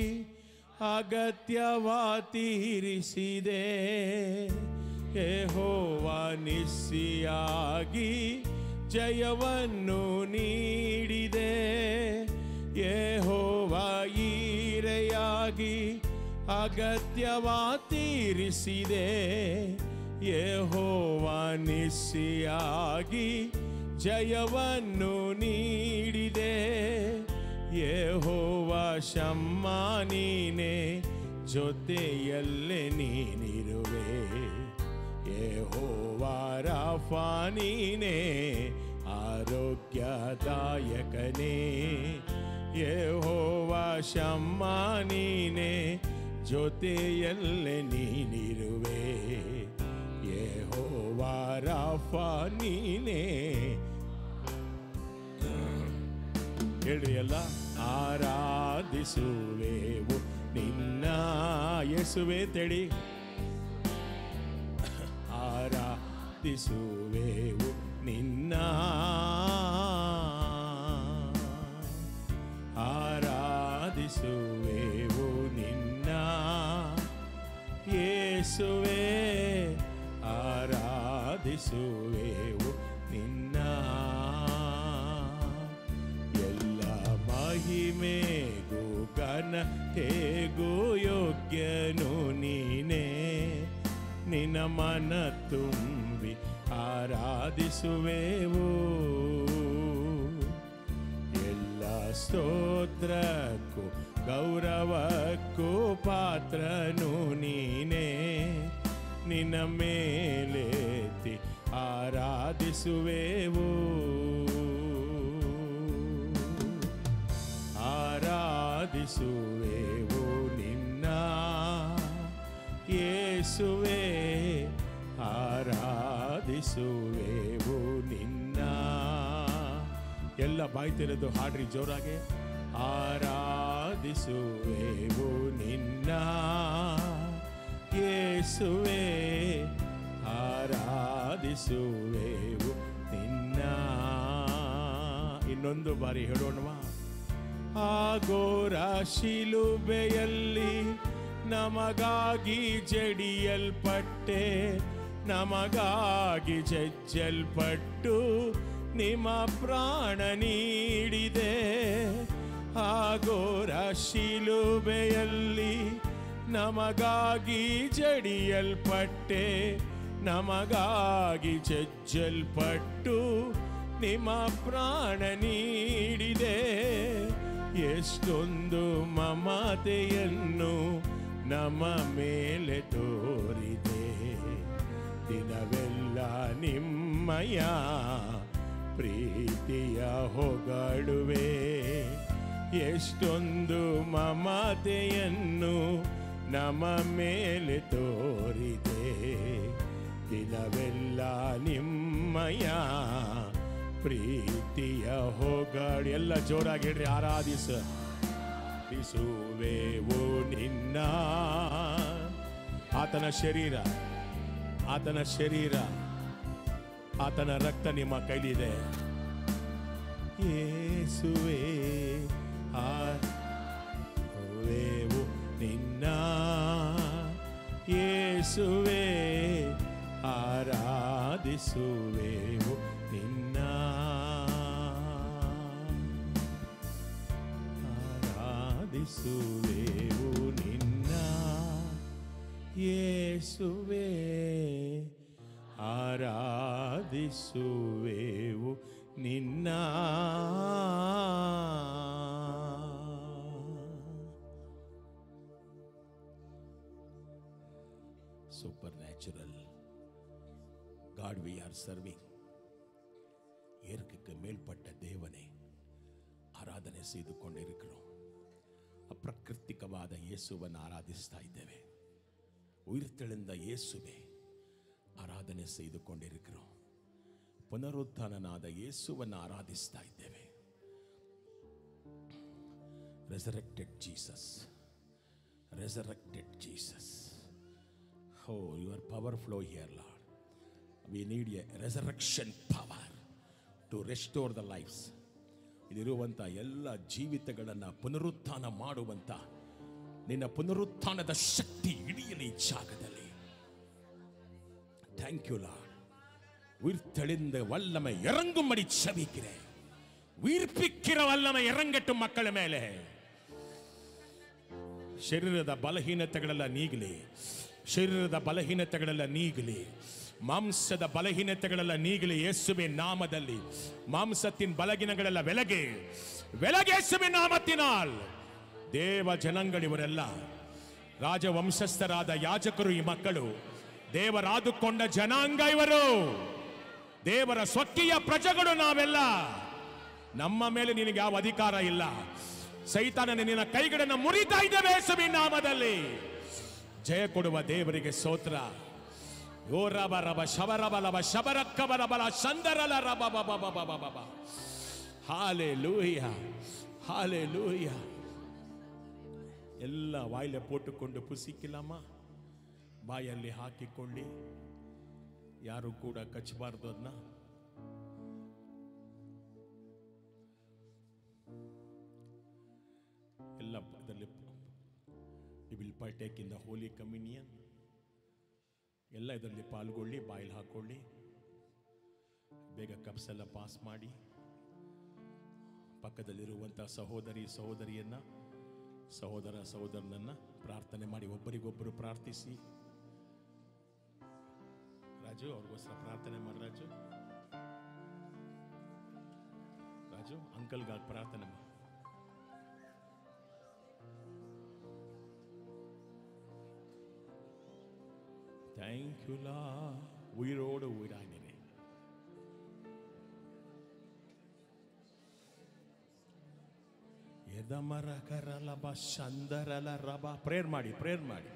ಅಗತ್ಯವ ತೀರಿಸಿದೆ. ಯೆಹೋವಾ ನಿಸ್ಸಿಯಾಗಿ ಜಯವನ್ನು ನೀಡಿದೆ. ಯೆಹೋವಾ ಈರೆಯಾಗಿ ಅಗತ್ಯವ ತೀರಿಸಿದೆ. ಯೆಹೋವಾ ನಿಸ್ಸಿಯಾಗಿ ಜಯವನ್ನು ನೀಡಿದೆ. ಯೆಹೋವಾ ಶಮ್ಮಾ ನೀನೇ, ಜೊತೆಯಲ್ಲೇ ನೀನಿರುವೆ. ಯೆಹೋವಾ ರಾಫಾ ನೀನೇ, ಆರೋಗ್ಯದಾಯಕನೇ. ಯೆಹೋವಾ ಶಮ್ಮಾ ನೀನೇ, ಜೊತೆಯಲ್ಲೇ ನೀನಿರುವೆ. ಯೆಹೋವಾ ರಾಫಾ ನೀನೇ. ಹೇಳ್ರಿ ಎಲ್ಲ, ಆರಾಧಿಸುವೆವು ನಿನ್ನ ಯೇಸುವೆ ತೇಳಿ. ಆರಾಧಿಸುವೆವು ನಿನ್ನ, ಆರಾಧಿಸುವೆವು ನಿನ್ನ ಯೇಸುವೆ, ಆರಾಧಿಸುವೆವು ನಿನ್ನ. ಎಲ್ಲ ಮಹಿಮೆಗೂ ಘನತೆಗೂ ಯೋಗ್ಯನು ನೀನೇ. ನಿನ್ನ ಮನ ತುಂಬಿ ಆರಾಧಿಸುವೆವು. ಎಲ್ಲ ಸ್ತೋತ್ರಕ್ಕೂ ಗೌರವಕ್ಕೂ ಪಾತ್ರನು ನೀನೇ. ನಿನ್ನ ಮೇಲೆತ್ತಿ ಆರಾಧಿಸುವೆವು. ಆರಾಧಿಸುವೆವು ನಿನ್ನ ಯೇಸುವೇ. ಆರಾಧಿಸುವೆವು ನಿನ್ನ. ಎಲ್ಲ ಬಾಯಿ ತೆರೆದು ಹಾಡ್ರಿ ಜೋರಾಗೆ. ಆರಾಧಿಸುವೆವು ನಿನ್ನ ಯೇಸುವೇ. ಆರಾಧಿಸುವೆವು ನಿನ್ನ. ಇನ್ನೊಂದು ಬಾರಿ ಹೇಳೋಣವಾ? ಆಗೋರ ಶಿಲುಬೆಯಲ್ಲಿ ನಮಗಾಗಿ ಜಡಿಯಲ್ಪಟ್ಟೆ, ನಮಗಾಗಿ ಜಜ್ಜಲ್ಪಟ್ಟು ನಿಮ್ಮ ಪ್ರಾಣ ನೀಡಿದೆ. ಆಗೋರ ಶಿಲುಬೆಯಲ್ಲಿ ನಮಗಾಗಿ ಜಡಿಯಲ್ಪಟ್ಟೆ, ನಮಗಾಗಿ ಜಜ್ಜಲ್ಪಟ್ಟು ನಿಮ್ಮ ಪ್ರಾಣ ನೀಡಿದೆ. ಎಷ್ಟೊಂದು ಮಮತೆಯನ್ನು ನಮ್ಮ ಮೇಲೆ ತೋರಿದೆ. ದಿನವೆಲ್ಲ ನಿಮ್ಮಯ ಪ್ರೀತಿಯ ಹೊಗಳುವೆ. ಎಷ್ಟೊಂದು ಮಮತೆಯನ್ನು ನಮ್ಮ ಮೇಲೆ ತೋರಿದೆ. ದಿನವೆಲ್ಲ ನಿಮ್ಮಯ ಪ್ರೀತಿಯ ಹೊಗಳು. ಎಲ್ಲ ಜೋರಾಗಿ ಹೇಳ್ರಿ. ಆರಾಧಿಸುವೆವು ನಿನ್ನ. ಆತನ ಶರೀರ, ಆತನ ಶರೀರ, ಆತನ ರಕ್ತ ನಿಮ್ಮ ಕೈಲಿದೆ. ಯೇಸುವೇ ಆರಾಧಿಸುವೆವು ನಿನ್ನ. ಯೇಸುವೇ ಆರಾಧಿಸುವೆವು ನಿನ್ನ. ಆರಾಧಿಸುವೆವು ನಿನ್ನ ಯೇಸುವೇ. ಆರಾಧಿಸುವೆವು ನಿನ್ನ. ಸೂಪರ್ನ್ಯಾಚುರಲ್ God we are serving. இயற்கைக்கு மேல்பட்ட தேவனை ಆರಾಧನೆ செய்துಕೊಂಡಿರುக்கிறோம். ಅಪ್ರಕೃತಿಕವಾದ ಯೇಸುವನ್ನು ಆರಾಧಿಸ್ತಾ ಇದ್ದೇವೆ. ಉಯಿರ್ತೆಳೆದ ಯೇಸುವೆ ಆರಾಧನೆ செய்துಕೊಂಡಿರುக்கிறோம். ಪುನರುತ್ಥಾನನಾದ ಯೇಸುವನ್ನು ಆರಾಧಿಸ್ತಾ ಇದ್ದೇವೆ. Resurrected Jesus, resurrected Jesus. Oh, your power flow here, Lord. We need a resurrection power to restore the lives. ಇಲ್ಲಿರುವಂಥ ಎಲ್ಲ ಜೀವಿತಗಳನ್ನು ಪುನರುತ್ಥಾನ ಮಾಡುವಂಥ ನಿನ್ನ ಪುನರುತ್ಥಾನದ ಶಕ್ತಿ ಇಡಿಯಲಿ ಈ ಜಾಗದಲ್ಲಿ. Thank you Lord. உயிர்த்தெழுந்த வல்லமை இறங்கும்படி செபிக்கிறேன். உயிர்ப்பிக்கிற வல்லமை இறங்கட்டும் மக்கಳ ಮೇಲೆ. ಶರೀರದ ಬಲಹೀನತೆಗಳೆಲ್ಲ ನೀಗಲಿ, ಶರೀರದ ಬಲಹೀನತೆಗಳೆಲ್ಲ ನೀಗಲಿ, ಮಾಂಸದ ಬಲಹೀನತೆಗಳೆಲ್ಲ ನೀಗಲಿ ಯೇಸುವಿನ ನಾಮದಲ್ಲಿ. மாம்சத்தின் பலகீனங்களெಲ್ಲ விலகி ಯೇಸುವಿನ ನಾಮத்தினால். ದೇವ ಜನಗಳು ಇವರೆಲ್ಲ ರಾಜವಂಶಸ್ಥರಾದ ಯಾಜಕರು, ಈ ಮಕ್ಕಳು ದೇವರಾದುಕೊಂಡ ಜನಾಂಗ ಇವರು. ದೇವರ ಸ್ವಕೀಯ ಪ್ರಜೆಗಳು ನಾವೆಲ್ಲ. ನಮ್ಮ ಮೇಲೆ ನಿನಗೆ ಯಾವ ಅಧಿಕಾರ ಇಲ್ಲ. ಸೈತಾನನ ನಿನ್ನ ಕೈಗಳನ್ನು ಮುರಿತಾ ಇದ್ದೇವೆ ಯೇಸುವಿನ ನಾಮದಲ್ಲಿ. ಜಯ ಕೊಡುವ ದೇವರಿಗೆ ಸ್ತೋತ್ರ. ಓ ರಬ ರಬ ಶಬರಬ ಲಬ ಶಬರಕ್ಕಬರ ಬಲ ಸಂದರಲ ರಬ ಬಬ ಬಬ ಬಬ. ஹalleluya, ஹalleluya. ಎಲ್ಲ ವಾಯಿಲೆ ಪೋಟುಕೊಂಡು ಪುಸಿಕ್ಕಿಲ್ಲಮ್ಮ. ಬಾಯಲ್ಲಿ ಹಾಕಿಕೊಳ್ಳಿ, ಯಾರು ಕೂಡ ಕಚ್ಚಬಾರ್ದು ಅದನ್ನ. ಎಲ್ಲ ಅದರಲ್ಲಿ you will partake in the holy communion. ಎಲ್ಲ ಇದರಲ್ಲಿ ಪಾಲ್ಗೊಳ್ಳಿ, ಬಾಯಲ್ಲಿ ಹಾಕೊಳ್ಳಿ. ಬೇಗ ಕಪ್ಸ್ ಎಲ್ಲ ಪಾಸ್ ಮಾಡಿ. ಪಕ್ಕದಲ್ಲಿರುವಂಥ ಸಹೋದರಿಯನ್ನ, ಸಹೋದರನನ್ನ ಪ್ರಾರ್ಥನೆ ಮಾಡಿ. ಒಬ್ಬರಿಗೊಬ್ಬರು ಪ್ರಾರ್ಥಿಸಿ. ರಾಜು ಅವ್ರಿಗೋಸ್ಕರ ಪ್ರಾರ್ಥನೆ ಮಾಡಿ. ರಾಜು ಅಂಕಲ್ಗಾಗಿ ಪ್ರಾರ್ಥನೆ ಮಾಡಿ. ಥ್ಯಾಂಕ್ ಯು ಲಾ. ಉಯಿರೋಡು ಉಯಿರಾಗಿರಿ. ಪ್ರೇಯರ್ ಮಾಡಿ.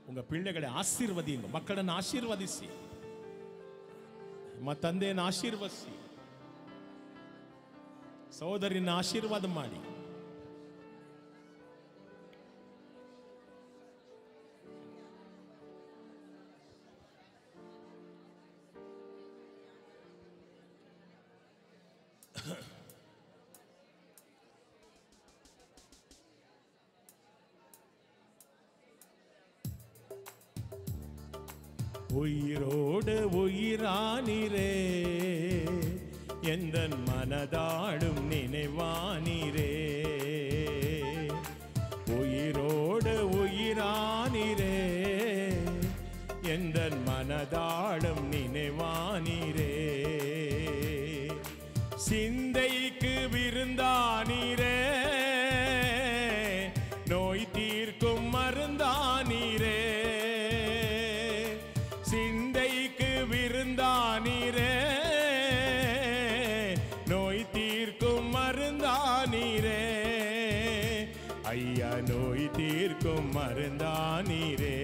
ಉಂಗ ಪಿಳ್ಳೆಗಳೇ ಆಶೀರ್ವದಿಂಗ, ಮಕ್ಕಳನ್ನು ಆಶೀರ್ವದಿಸಿ, ತಂದೆಯನ್ನು ಆಶೀರ್ವದಿಸಿ, ಸಹೋದರಿನ ಆಶೀರ್ವಾದ ಮಾಡಿ. உயிரோடு உயிரானிரே, எந்தன் மனதாடும் நினைவானிரே. உயிரோடு உயிரானிரே, எந்தன் மனதாடும் நினைவானிரே. சிந்தைக்கு விருந்தானிரே, நோய் தீர்க்கும் மருந்தானிரே. சிந்தைக்கு விருந்தானிரே, நோய் தீர்க்கும் மருந்தானிரே. ஐயா நோய் தீர்க்கும் மருந்தானிரே,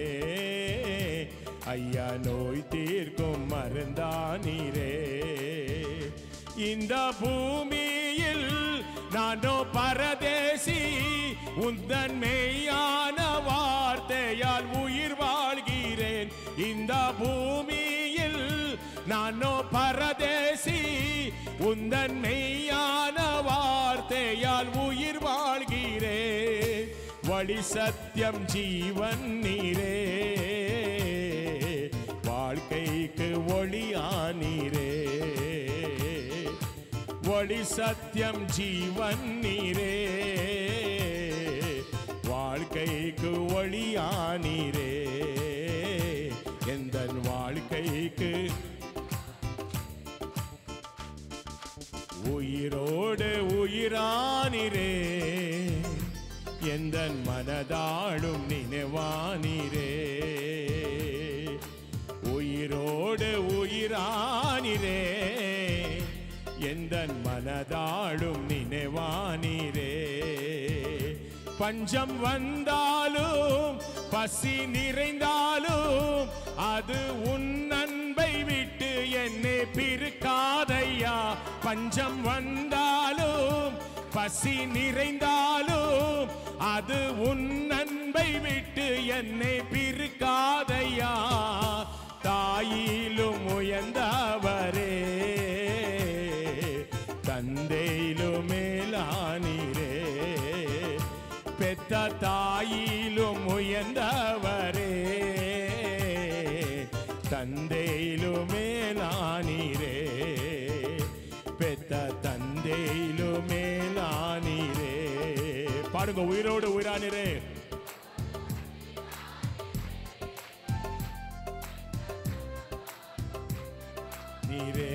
ஐயா நோய் தீர்க்கும் மருந்தானிரே. இந்த பூமியில் நானோ பரதேசி, உந்தன் மெய்யான வார்த்தையால் உயிர் வாழ்கிறேன். இந்த பூமியில் நானோ பரதேசி, உந்தன் மெய்யான வார்த்தையால் உயிர் வாழ்கிறேன். வழி சத்தியம் ஜீவன் நீரே, வாழ்க்கைக்கு ஒளியானீரே. வழி சத்தியம் ஜீவன் நீரே, வாழ்க்கைக்கு ஒளியானீரே. எந்தன் வாழ்க்கைக்கு உயிரோடு உயிரானிரே, எந்தன் மனதாடும் நினைவானிரே. உயிரோடு உயிரானிரே, எந்தன் மனதாடும் நினைவானிரே. பஞ்சம் வந்தாலும் பசி நிறைந்தாலும் அது உன் அன்பை விட்டு என்னை பிரிக்காதையா. பஞ்சம் வந்தாலும் பசி நிறைந்தாலும் அது உன் அன்பை விட்டு என்னை பிரிக்காதையா. தாயிலும் உயர்ந்தவரே, தந்தையிலும் மேலானீரே. பெத்த தாயிலும் உயர்ந்தவரே, தந்தையிலும் மேலானீரே. பெத்த தந்தையிலும் மேலானீரே. பாடுங்க, உயிரோடு உயிரானீரே. நீரே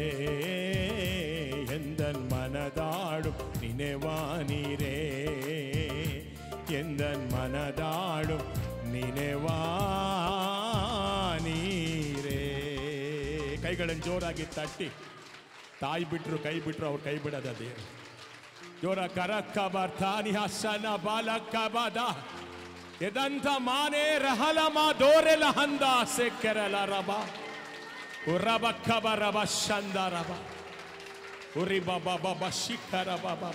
எந்தன் மனதாடும் நினைவானீரே, எந்தன் மனதாடும் நினைவானீரே. ಕೈಗಳನ್ನು ಜೋರಾಗಿ ತಟ್ಟಿ. ತಾಯಿ ಬಿಟ್ರು ಕೈ ಬಿಟ್ರು ಅವ್ರು ಕೈ ಬಿಡೋದ ದೇವರು. ಜೋರ ಕರಕ್ಕ ಬರ್ತಾನಿ ಹಸನ ಬಾಲಕ್ಕ ಬಾದ ಎದಂತ ಮಾನೆ ರಹಲಮ ದೋರೆಲ ಹಂದ ಸೆಕ್ಕೆರಲ ರಬ ಉರಬಕ್ಕ ಬರಬ ಶಂದ ರಬ ಉರಿ ಬಾಬಾ ಬಾಬಾ ಶಿಖರ ಬಾಬಾ.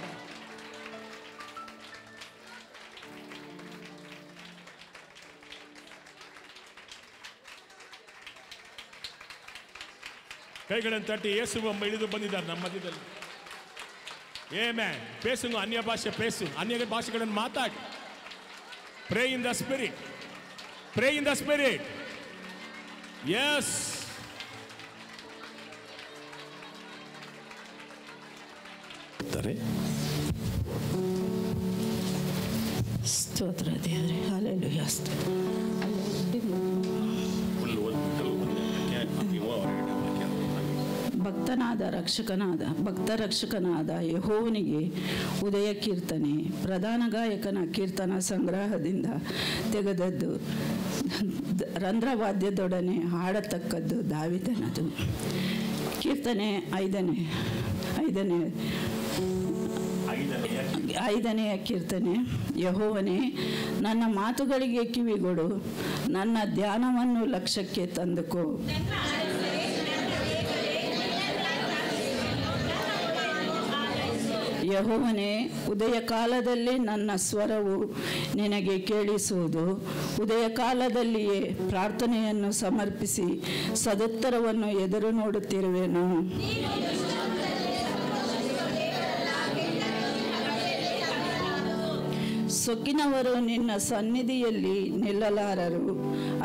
ಕೈಗಳನ್ನು ತಟ್ಟಿ ಯೇಸುವಮ್ಮ ಇಳಿದು ಬಂದಿದ್ದಾರೆ ನಮ್ಮ ಮಧ್ಯದಲ್ಲಿ. ಆಮೆನ್. ಪೇಸುಂಗು ಅನ್ಯ ಭಾಷೆ ಪೇಸು, ಅನ್ಯ ಭಾಷೆಗಳನ್ನು ಮಾತಾಡಿ. Pray in the spirit. Pray in the spirit. Yes. ಸ್ತೋತ್ರ ದೇವರೇ, ಹಲ್ಲೆಲೂಯಾ. ಕರ್ತನಾದ ರಕ್ಷಕನಾದ ಭಕ್ತ ರಕ್ಷಕನಾದ ಯೆಹೋವನಿಗೆ ಉದಯ ಕೀರ್ತನೆ ಪ್ರಧಾನ ಗಾಯಕನ ಕೀರ್ತನ ಸಂಗ್ರಹದಿಂದ ತೆಗೆದದ್ದು, ರಂಧ್ರವಾದ್ಯದೊಡನೆ ಹಾಡತಕ್ಕದ್ದು ದಾವೀದನದು. ಕೀರ್ತನೆ ಐದನೆಯ ಕೀರ್ತನೆ. ಯೆಹೋವನೇ, ನನ್ನ ಮಾತುಗಳಿಗೆ ಕಿವಿಗೊಡು, ನನ್ನ ಧ್ಯಾನವನ್ನು ಲಕ್ಷ್ಯಕ್ಕೆ ತಂದುಕೋ. ಯೆಹೋವನೇ, ಉದಯ ಕಾಲದಲ್ಲಿ ನನ್ನ ಸ್ವರವು ನಿನಗೆ ಕೇಳಿಸುವುದು. ಉದಯ ಕಾಲದಲ್ಲಿಯೇ ಪ್ರಾರ್ಥನೆಯನ್ನು ಸಮರ್ಪಿಸಿ ಸದುತ್ತರವನ್ನು ಎದುರು ನೋಡುತ್ತಿರುವೆನು. ಸೊಕ್ಕಿನವರು ನಿನ್ನ ಸನ್ನಿಧಿಯಲ್ಲಿ ನಿಲ್ಲಲಾರರು.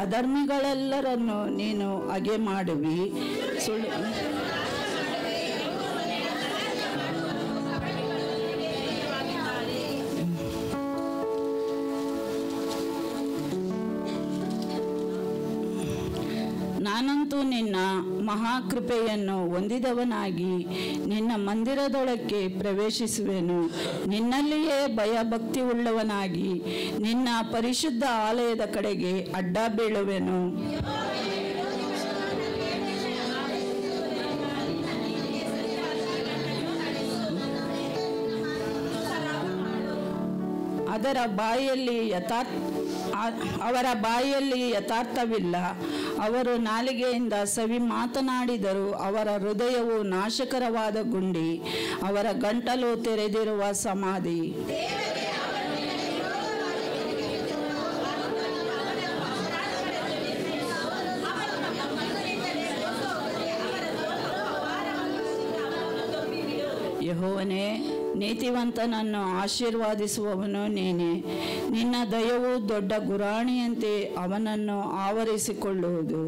ಅಧರ್ಮಿಗಳೆಲ್ಲರನ್ನು ನೀನು ಅಗೆ ಮಾಡುವಿ. ನಾನಂತೂ ನಿನ್ನ ಮಹಾಕೃಪೆಯನ್ನು ಹೊಂದಿದವನಾಗಿ ನಿನ್ನ ಮಂದಿರದೊಳಕ್ಕೆ ಪ್ರವೇಶಿಸುವೆನು. ನಿನ್ನಲ್ಲಿಯೇ ಭಯಭಕ್ತಿ ಉಳ್ಳವನಾಗಿ ನಿನ್ನ ಪರಿಶುದ್ಧ ಆಲಯದ ಕಡೆಗೆ ಅಡ್ಡ ಬೀಳುವೆನು. ಅವರ ಬಾಯಿಯಲ್ಲಿ ಯಥಾರ್ಥವಿಲ್ಲ. ಅವರು ನಾಲಿಗೆಯಿಂದ ಸವಿ ಮಾತನಾಡಿದರು. ಅವರ ಹೃದಯವು ನಾಶಕರವಾದ ಗುಂಡಿ, ಅವರ ಗಂಟಲು ತೆರೆದಿರುವ ಸಮಾಧಿ. ಯೆಹೋವನೇ, ನೀತಿವಂತನನ್ನು ಆಶೀರ್ವಾದಿಸುವವನು ನೀನೇ. ನಿನ್ನ ದಯವು ದೊಡ್ಡ ಗುರಾಣಿಯಂತೆ ಅವನನ್ನು ಆವರಿಸಿಕೊಳ್ಳುವುದು.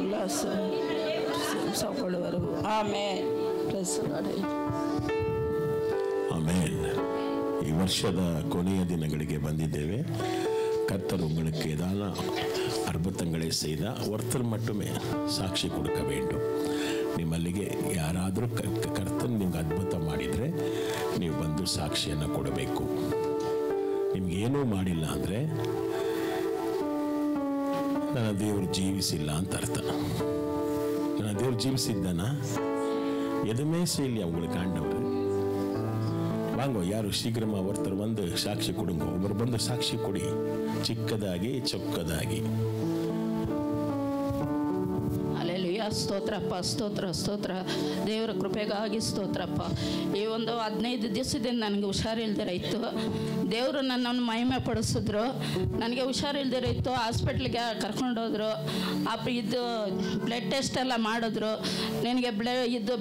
ಉಲ್ಲಾಸಗೊಳ್ಳುವರು. ಆಮೇನ್. ಆಮೇನ್. ಈ ವರ್ಷದ ಕೊನೆಯ ದಿನಗಳಿಗೆ ಬಂದಿದ್ದೇವೆ. கர்த்தர் உங்களுக்கு ஏதான அற்புதங்களை செய்தால் ஒருத்தர் மட்டுமே ಸಾಕ್ಷಿ ಕೊಡಕ வேண்டும். ನಿಮ್ಮಲ್ಲಿಗೆ ಯಾರಾದರೂ ಕರ್ತನ್ ನಿಮ್ಗೆ ಅದ್ಭುತ ಮಾಡಿದರೆ ನೀವು ಬಂದು ಸಾಕ್ಷಿಯನ್ನು ಕೊಡಬೇಕು. ನಿಮ್ಗೇನೂ ಮಾಡಿಲ್ಲ ಅಂದರೆ ನನ್ನ ದೇವರು ಜೀವಿಸಿಲ್ಲ ಅಂತ ಅರ್ಥ. ನನ್ನ ದೇವರು ಜೀವಿಸಿದ್ದಾನ எதுவுமே செய்யலையா உங்களுக்கு ஆண்டவர்? வாங்க, யாரும் சீக்கிரமா ஒருத்தர் வந்து சாட்சி கொடுங்க. ஒவ்வொரு ಬಂದು ಸಾಕ್ಷಿ ಕೊಡಿ, ಚಿಕ್ಕದಾಗಿ ಚೊಕ್ಕದಾಗಿ. ಹಲ್ಲೆಲೂಯಾ. ಸ್ತೋತ್ರಪ್ಪ, ಸ್ತೋತ್ರ ಸ್ತೋತ್ರ. ದೇವರ ಕೃಪೆಗಾಗಿ ಸ್ತೋತ್ರಪ್ಪ. ಈ ಒಂದು 15 ದಿವಸದಿಂದ ನನಗೆ ಹುಷಾರಿಲ್ದಿರ ಇತ್ತು. ದೇವರು ನನ್ನನ್ನು ಮಹಿಮೆ ಪಡಿಸಿದ್ರು. ನನಗೆ ಹುಷಾರಿಲ್ದಿರ ಇತ್ತು. ಹಾಸ್ಪಿಟ್ಲಿಗೆ ಕರ್ಕೊಂಡೋದ್ರು. ಇದು ಬ್ಲಡ್ ಟೆಸ್ಟ್ ಎಲ್ಲ ಮಾಡಿದ್ರು. ನಿನಗೆ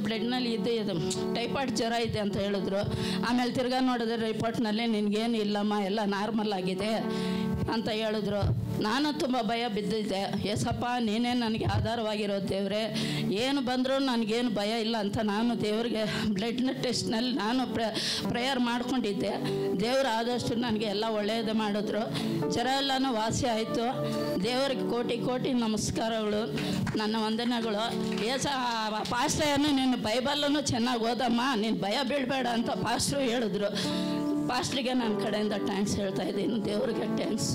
ಬ್ಲಡ್ನಲ್ಲಿ ಇದು ಟೈಫಾಯ್ಡ್ ಜ್ವರ ಇದೆ ಅಂತ ಹೇಳಿದ್ರು. ಆಮೇಲೆ ತಿರ್ಗಾ ನೋಡಿದ್ರೆ ರಿಪೋರ್ಟ್ನಲ್ಲಿ ನಿನಗೇನು ಇಲ್ಲಮ್ಮ, ಎಲ್ಲ ನಾರ್ಮಲ್ ಆಗಿದೆ ಅಂತ ಹೇಳಿದ್ರು. ನಾನು ತುಂಬ ಭಯ ಬಿದ್ದಿದ್ದೆ. ಏಸಪ್ಪ, ನೀನೇ ನನಗೆ ಆಧಾರವಾಗಿರೋ ದೇವರೇ, ಏನು ಬಂದರೂ ನನಗೇನು ಭಯ ಇಲ್ಲ ಅಂತ ನಾನು ದೇವರಿಗೆ ಬ್ಲಡ್ನ ಟೆಸ್ಟ್ನಲ್ಲಿ ನಾನು ಪ್ರೇಯರ್ ಮಾಡ್ಕೊಂಡಿದ್ದೆ. ದೇವರು ಆದಷ್ಟು ನನಗೆ ಎಲ್ಲ ಒಳ್ಳೆಯದು ಮಾಡಿದ್ರು. ಜ್ವರ ಎಲ್ಲನೂ ವಾಸಿ ಆಯಿತು. ದೇವರಿಗೆ ಕೋಟಿ ಕೋಟಿ ನಮಸ್ಕಾರಗಳು, ನನ್ನ ವಂದನೆಗಳು. ಪಾಸ್ಟರನ್ನು ನಿನ್ನ ಬೈಬಲನ್ನು ಚೆನ್ನಾಗಿ ಓದಮ್ಮ, ನೀನು ಭಯ ಬೀಳಬೇಡ ಅಂತ ಪಾಸ್ಟ್ರು ಹೇಳಿದ್ರು. பாஸ்டருக்கு நான் கடைந்த தேங்க்ஸ் ಹೇಳ್ತಾ ಇದ್ದೀನಿ. ದೇವರಿಗೆ ಥ್ಯಾಂಕ್ಸ್.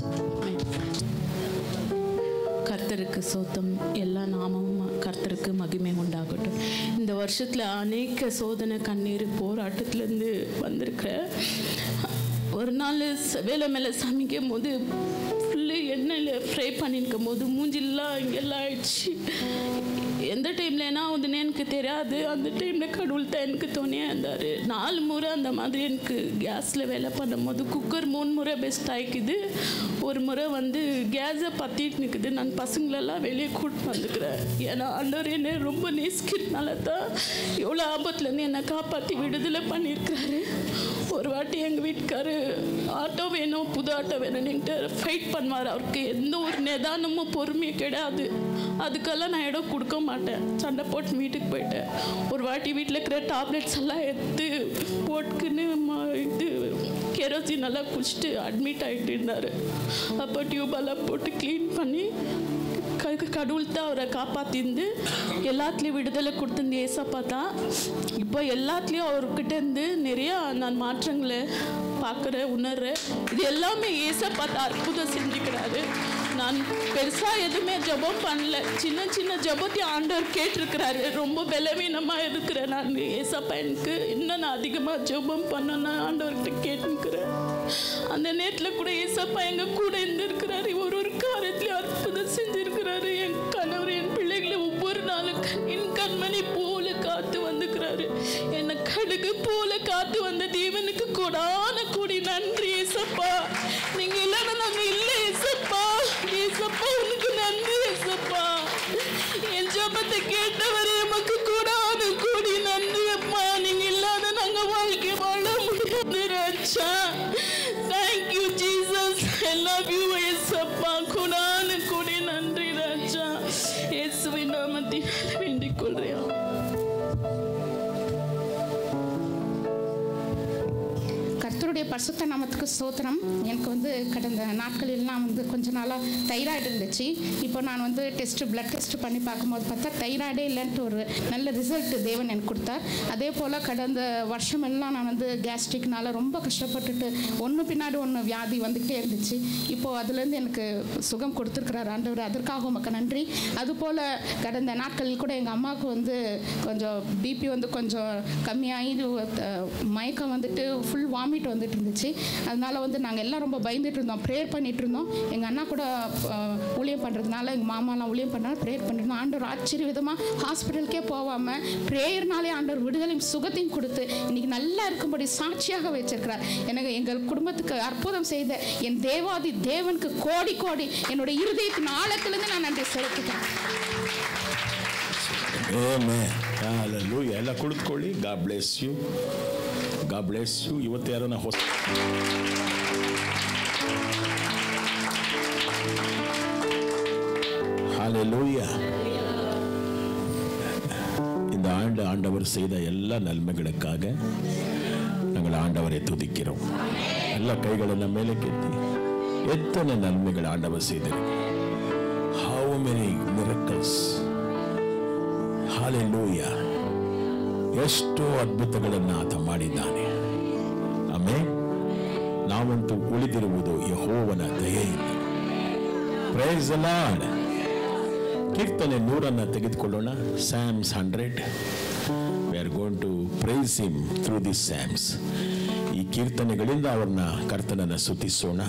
கர்த்தருக்கு சோத்தம், எல்லா நாமமும் கர்த்தருக்கு மகிமை உண்டாகட்டும். இந்த வருஷத்தில் அநேக சோதனை கண்ணீர் போராட்டத்துலேருந்து வந்திருக்கிறேன். ஒரு நாள் வேலை மேலே சமைக்கும் போது ஃபுல்லு எண்ணெயில் ஃப்ரை பண்ணியிருக்கும் போது மூஞ்சிலாம் இங்கெல்லாம் ஆயிடுச்சு. எந்த டைம்லனா வந்து எனக்கு தெரியாது. அந்த டைமில் கடவுள் தான் எனக்கு துணையாக இருந்தார். 4 முறை அந்த மாதிரி எனக்கு கேஸில் வேலை பண்ணும்போது குக்கர் 3 முறை பெஸ்ட் ஆகிக்குது. ஒரு முறை வந்து கேஸை பற்றிட்டு நிற்குது. நான் பசங்களெல்லாம் வெளியே கூட்டு வந்துக்கிறேன். ஏன்னா ஆண்டவர் என்னை ரொம்ப நேசிக்கிறதுனால தான் எவ்வளோ ஆபத்துலேருந்து என்னை காப்பாற்றி விடுதலை பண்ணியிருக்கிறாரு. ஒரு வாட்டி எங்கள் வீட்டுக்காரு ஆட்டோ வேணும், புது ஆட்டோ வேணும்னு என்கிட்ட ஃபைட் பண்ணுவார். அவருக்கு எந்த ஒரு நிதானமும் பொறுமையும் கிடையாது. அதுக்கெல்லாம் நான் இடம் கொடுக்க மாட்டேன். சண்டை போட்டு வீட்டுக்கு போயிட்டேன். ஒரு வாட்டி வீட்டில் இருக்கிற டேப்லெட்ஸ் எல்லாம் எடுத்து போட்டுக்குன்னு இது அவினாசி நல்லா குடிச்சிட்டு அட்மிட் ஆகிட்டு இருந்தார். அப்போ டியூபெல்லாம் போட்டு க்ளீன் பண்ணி கடவுள் தான் அவரை காப்பாற்றிருந்து எல்லாத்துலேயும் விடுதலை கொடுத்துருந்து ஏசப்பா தான். இப்போ எல்லாத்துலேயும் அவர்கிட்ட இருந்து நிறையா நான் மாற்றங்களை பார்க்குறேன், உணர்றேன். இது எல்லாமே ஏசப்பா தான் அற்புதம் செஞ்சுக்கிறாரு. நான் பெருசாக எதுவுமே ஜெபம் பண்ணல, சின்ன சின்ன ஜெபத்தையும் ஆண்டவர் கேட்டிருக்கிறாரு. ரொம்ப பலவீனமாக இருக்கிறேன் நான். ஏசப்பா எனக்கு இன்னும் நான் அதிகமாக ஜெபம் பண்ணணும்னு ஆண்டவர்கிட்ட கேட்டுக்கிறேன். அந்த நேரத்தில் கூட ஏசப்பா எங்கள் கூட இருந்திருக்கிறாரு. ஒரு காரியத்துலேயும் அற்புதம் செஞ்சிருக்கிறாரு. என் கணவர் என் பிள்ளைகளை ஒவ்வொரு நாளும் என் கண்மணி போல காத்து வந்துக்கிறாரு. என்னை கடுகு போல காத்து வந்த தேவனுக்கு கூடான கூடி நன்றி ஏசப்பா. நீங்க இல்லைன்னா நாங்கள் இல்லை ஏசப்பா. ஏசப்பா உனக்கு நன்றி ஏசப்பா. என் ஜபத்தை கேட்டவரே எமக்கு கூடான கூடி நன்றி அப்பா. நீங்க இல்லாத நாங்கள் வாழ்க்கை வாழ முடியாது ராஜா. Thank you Jesus. I love you ஏசப்பா. கூடான கூடி நன்றி ராஜா. இயேசுவின் நாமத்தில் வேண்டிக் கொள்றேன். கர்த்தருடைய பரிசுத்த நாமத்துக்கு ஸ்தோத்திரம். எனக்கு கடந்த நாட்களெல்லாம் கொஞ்ச நாளாக தைராய்டு இருந்துச்சு. இப்போ நான் பிளட் டெஸ்ட் பண்ணி பார்க்கும்போது பார்த்தா தைராய்டே இல்லைன்ட்டு ஒரு நல்ல ரிசல்ட் தேவன் எனக்கு கொடுத்தார். அதே போல் கடந்த வருஷமெல்லாம் நான் கேஸ்ட்ரிக்னால ரொம்ப கஷ்டப்பட்டுட்டு ஒன்று பின்னாடி ஒன்று வியாதி வந்துக்கிட்டே இருந்துச்சு. இப்போது அதுலேருந்து எனக்கு சுகம் கொடுத்துருக்கிறார் ஆண்டவர். அதற்காக உமக்கு நன்றி. அதுபோல் கடந்த நாட்களில் கூட எங்கள் அம்மாவுக்கு கொஞ்சம் பிபி கொஞ்சம் கம்மியாகி மயக்கம் ஃபுல் வாமிட் வந்துட்டு இருந்துச்சு. அதனால நாங்கள் எல்லாம் ரொம்ப பயந்துட்டு இருந்தோம், ப்ரேயர் பண்ணிட்டு இருந்தோம். எங்கள் அண்ணா கூட ஊழியம் பண்ணுறதுனால, எங்கள் மாமாலாம் ஊழியம் பண்ணாலும் ப்ரேயர் பண்ணிருந்தோம். ஆண்டவர் ஆச்சரிய விதமாக ஹாஸ்பிட்டலுக்கே போகாமல் ப்ரேயர்னாலே ஆண்டவர் விடுதலையும் சுகத்தையும் கொடுத்து இன்னைக்கு நல்லா இருக்கும்படி சாட்சியாக வச்சிருக்கிறார். எனக்கு எங்கள் குடும்பத்துக்கு அற்புதம் செய்த என் தேவாதி தேவனுக்கு கோடி கோடி என்னுடைய இருதயத்தின் ஆழத்திலிருந்து நான் நன்றி செலுத்துகிறேன். ಎಲ್ಲ ಕುಳಿತುಕೊಳ್ಳಿ. God bless you. God bless you. ಇವತ್ತು ಯಾರನ್ನ ಹೊಸ Hallelujah. இந்த ஆண்டு ஆண்டவர் செய்த எல்லா நன்மைகளுக்காக நாங்கள் ஆண்டவரை துதிக்கிறோம். எல்லா கைகளை மேலே கெத்தி எத்தனை நன்மைகள் ஆண்டவர் செய்திருக்கிறார். How many miracles. Hallelujah. ಎಷ್ಟೋ ಅದ್ಭುತಗಳನ್ನು ಆತ ಮಾಡಿದ್ದಾನೆ. ಆಮೆನ್. ನಾವಂತೂ ಉಳಿದಿರುವುದು ಯೆಹೋವನ ದಯೆಯಿಂದ. Praise the Lord. ಕೀರ್ತನೆ 100 ತೆಗೆದುಕೊಳ್ಳೋಣ. Psalms 100. We are going to praise him through these psalms. ಈ ಕೀರ್ತನೆಗಳಿಂದ ಅವರನ್ನ ಕರ್ತನನ್ನ ಸ್ತುತಿಸೋಣ.